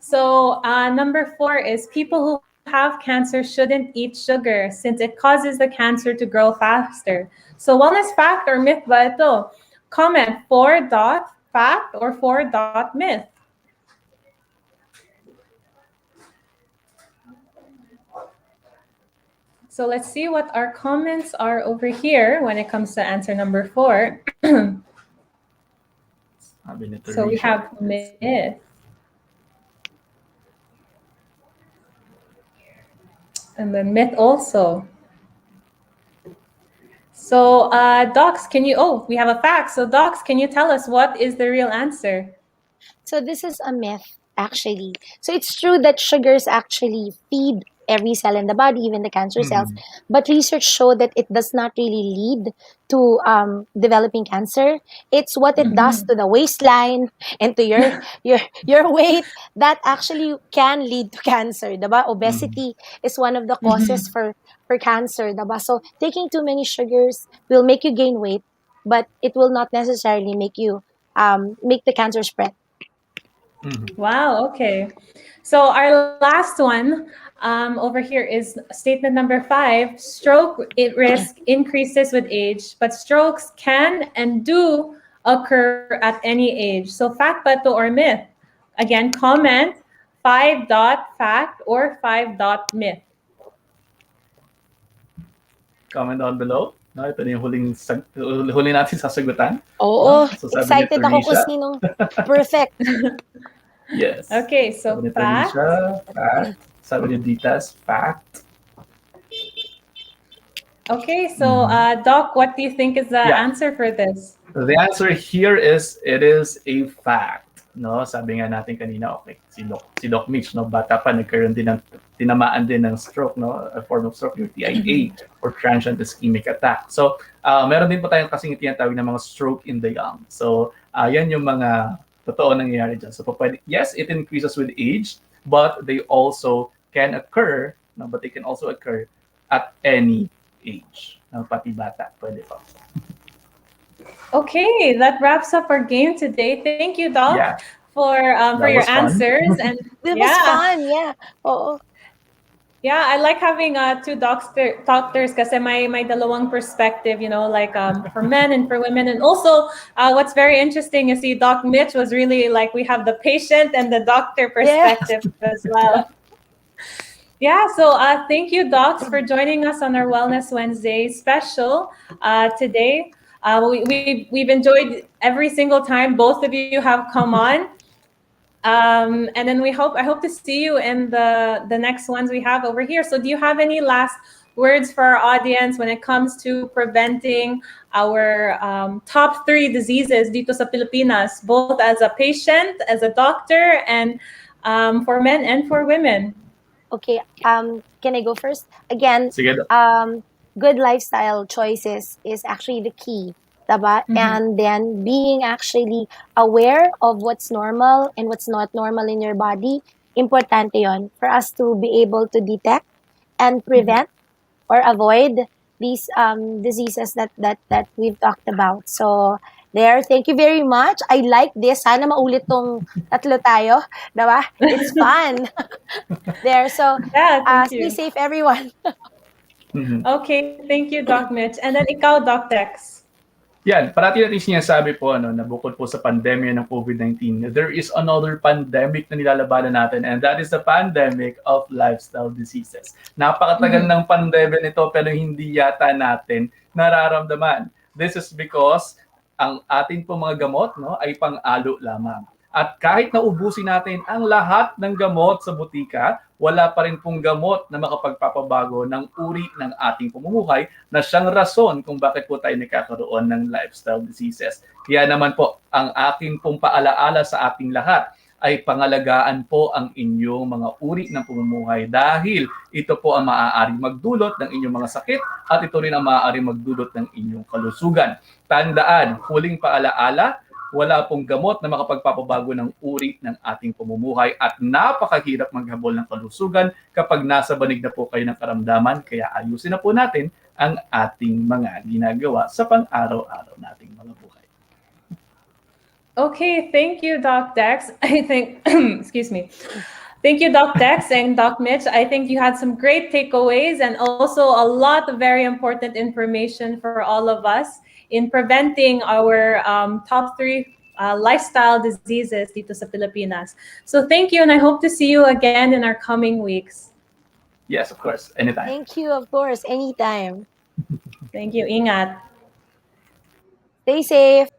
So number 4 is people who have cancer shouldn't eat sugar since it causes the cancer to grow faster. So wellness fact or myth ba ito? Comment 4 fact or 4 myth. So let's see what our comments are over here when it comes to answer number 4. So we have myth. And then myth also. So, docs, can you? Oh, we have a fact. So, docs, can you tell us what is the real answer? So this is a myth, actually. So it's true that sugars actually feed every cell in the body, even the cancer cells. Mhm. But research show that it does not really lead to developing cancer. It's what it does to the waistline and to your weight that actually can lead to cancer. Diba? Mhm. Obesity is one of the causes for cancer. Diba? So taking too many sugars will make you gain weight, but it will not necessarily make the cancer spread. Mhm. Wow, okay. So our last one over here is statement number 5. Stroke risk increases with age, but strokes can and do occur at any age. So fact ba to or myth? Again, comment 5 fact or 5 myth. Comment down below. No, ito na yung huli natin sasagutan. Oo, No? So sabi ni excited ako kung Tarisha, sinong perfect. yes. Okay, so Sabi ni fact. Tarisha, fact. Sabi ni Ditas, fact. Okay, so Doc, what do you think is the Yeah. answer for this? The answer here is it is a fact. No, sabi nga natin kanina, okay, si Doc Mitch, no, bata pa nagkaroon din ng tinamaan din ng stroke, no, a form of stroke, yung TIA or transient ischemic attack. So, meron din po tayong kasing tinatawag na mga stroke in the young. So, yan yung mga totoo nangyayari dyan. So, yes, it increases with age, but they also can occur, no, but they can also occur at any age. No, pati bata, pwede pa. Okay, that wraps up our game today. Thank you, Doc, Yeah. for your was fun. answers. And It was fun, yeah. Oo. Yeah, I like having two doctors kasi may dalawang perspective, like for men and for women. And also, what's very interesting is see Doc Mitch was really like we have the patient and the doctor perspective as well. Yeah, so thank you, docs, for joining us on our Wellness Wednesday special today. We've enjoyed every single time both of you have come on. And then I hope to see you in the next ones we have over here. So do you have any last words for our audience when it comes to preventing our top 3 diseases dito sa Pilipinas, both as a patient, as a doctor, and for men and for women? Okay, can I go first? Again, Sige. good lifestyle choices is actually the key, diba? And then being actually aware of what's normal and what's not normal in your body, importante yon for us to be able to detect and prevent or avoid these diseases that we've talked about. So there, thank you very much. I like this. Sana maulit tong tatlo tayo, diba? It's fun. There, so Yeah, thank stay you. safe, everyone. Okay, thank you, Doc Mitch. And then ikaw, Doc Dex. Yan, parati natin sinasabi po na bukod po sa pandemya ng COVID-19, there is another pandemic na nilalabanan natin, and that is the pandemic of lifestyle diseases. Napakatagal ng pandemya nito pero hindi yata natin nararamdaman. This is because ang ating po mga gamot ay pang-alo lamang. At kahit naubusin natin ang lahat ng gamot sa butika, wala pa rin pong gamot na makapagpapabago ng uri ng ating pamumuhay na siyang rason kung bakit po tayo nagkakaroon ng lifestyle diseases. Kaya naman po, ang aking pong paalaala sa ating lahat ay pangalagaan po ang inyong mga uri ng pamumuhay dahil ito po ang maaaring magdulot ng inyong mga sakit at ito rin ang maaaring magdulot ng inyong kalusugan. Tandaan, huling paalaala, wala pong gamot na makapagpapabago ng uri ng ating pamumuhay at napakahirap maghabol ng kalusugan kapag nasa banig na po kayo ng karamdaman. Kaya ayusin na po natin ang ating mga ginagawa sa pang-araw-araw nating mga buhay. Okay, thank you, Doc Dex. I think, excuse me. Thank you, Doc Dex and Doc Mitch. I think you had some great takeaways and also a lot of very important information for all of us in preventing our top 3 lifestyle diseases dito sa Pilipinas. So thank you, and I hope to see you again in our coming weeks. Yes, of course. Anytime. Thank you, of course. Anytime. Thank you. Ingat. Stay safe.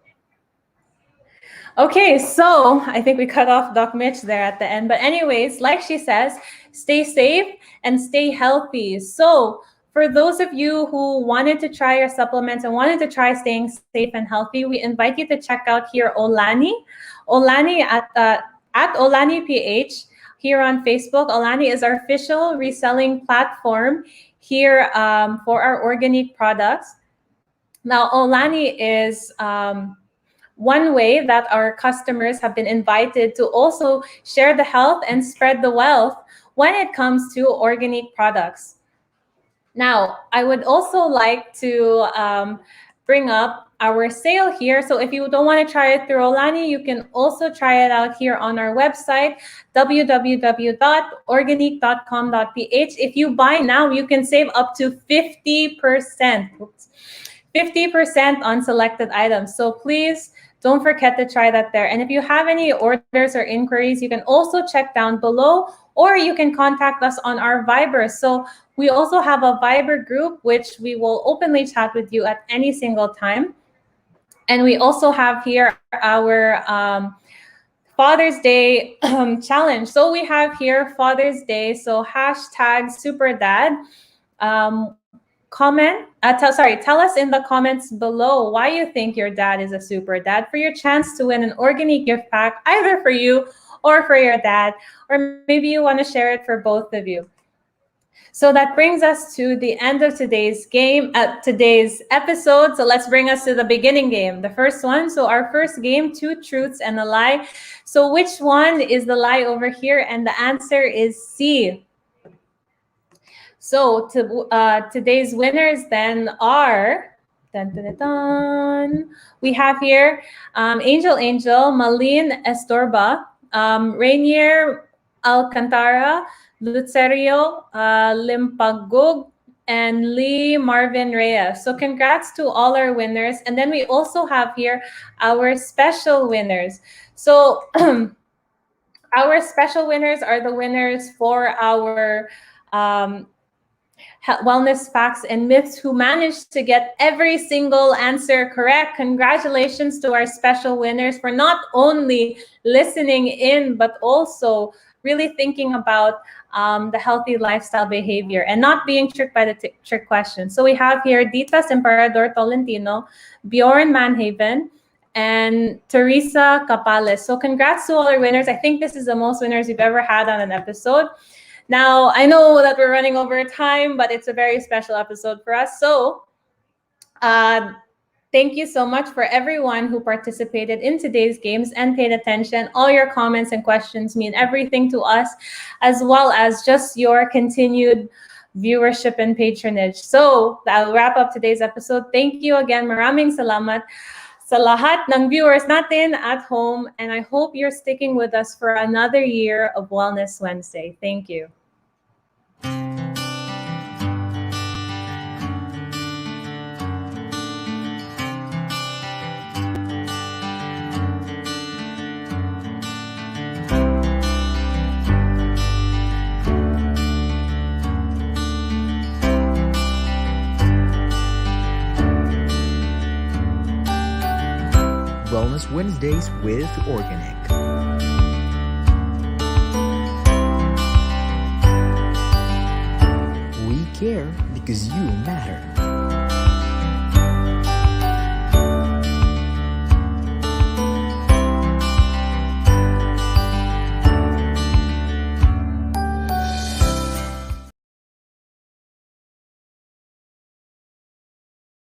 Okay, so I think we cut off Doc Mitch there at the end. But anyways, like she says, stay safe and stay healthy. So for those of you who wanted to try your supplements and wanted to try staying safe and healthy, we invite you to check out here Olani. Olani at Olani PH here on Facebook. Olani is our official reselling platform here for our Organique products. Now, Olani is one way that our customers have been invited to also share the health and spread the wealth when it comes to Organique products. Now, I would also like to bring up our sale here. So if you don't want to try it through Olani, you can also try it out here on our website, www.organique.com.ph. If you buy now, you can save up to 50%. 50% on selected items. So please don't forget to try that there. And if you have any orders or inquiries, you can also check down below, or you can contact us on our Viber. So we also have a Viber group, which we will openly chat with you at any single time. And we also have here our Father's Day challenge. So we have here Father's Day. So #SuperDad. Tell us in the comments below why you think your dad is a super dad for your chance to win an Organique gift pack, either for you or for your dad, or maybe you want to share it for both of you. So that brings us to the end of today's episode. So let's bring us to the beginning game, the first one. So our first game, 2 truths and a lie. So which one is the lie over here? And the answer is C. So today's winners then are, we have here Angel, Malin Estorba, Rainier Alcantara, Lucerio Limpagug, and Lee Marvin Reyes. So congrats to all our winners. And then we also have here our special winners. So our special winners are the winners for our wellness facts and myths who managed to get every single answer correct. Congratulations to our special winners for not only listening in, but also really thinking about the healthy lifestyle behavior and not being tricked by the trick questions. So we have here Ditas Emperador Tolentino, Bjorn Manhaven, and Teresa Capales. So congrats to all our winners. I think this is the most winners we've ever had on an episode. Now, I know that we're running over time, but it's a very special episode for us. So thank you so much for everyone who participated in today's games and paid attention. All your comments and questions mean everything to us, as well as just your continued viewership and patronage. So I'll wrap up today's episode. Thank you again. Maraming salamat sa lahat ng viewers natin at home. And I hope you're sticking with us for another year of Wellness Wednesday. Thank you. Wellness Wednesdays with Organique. We care because you matter.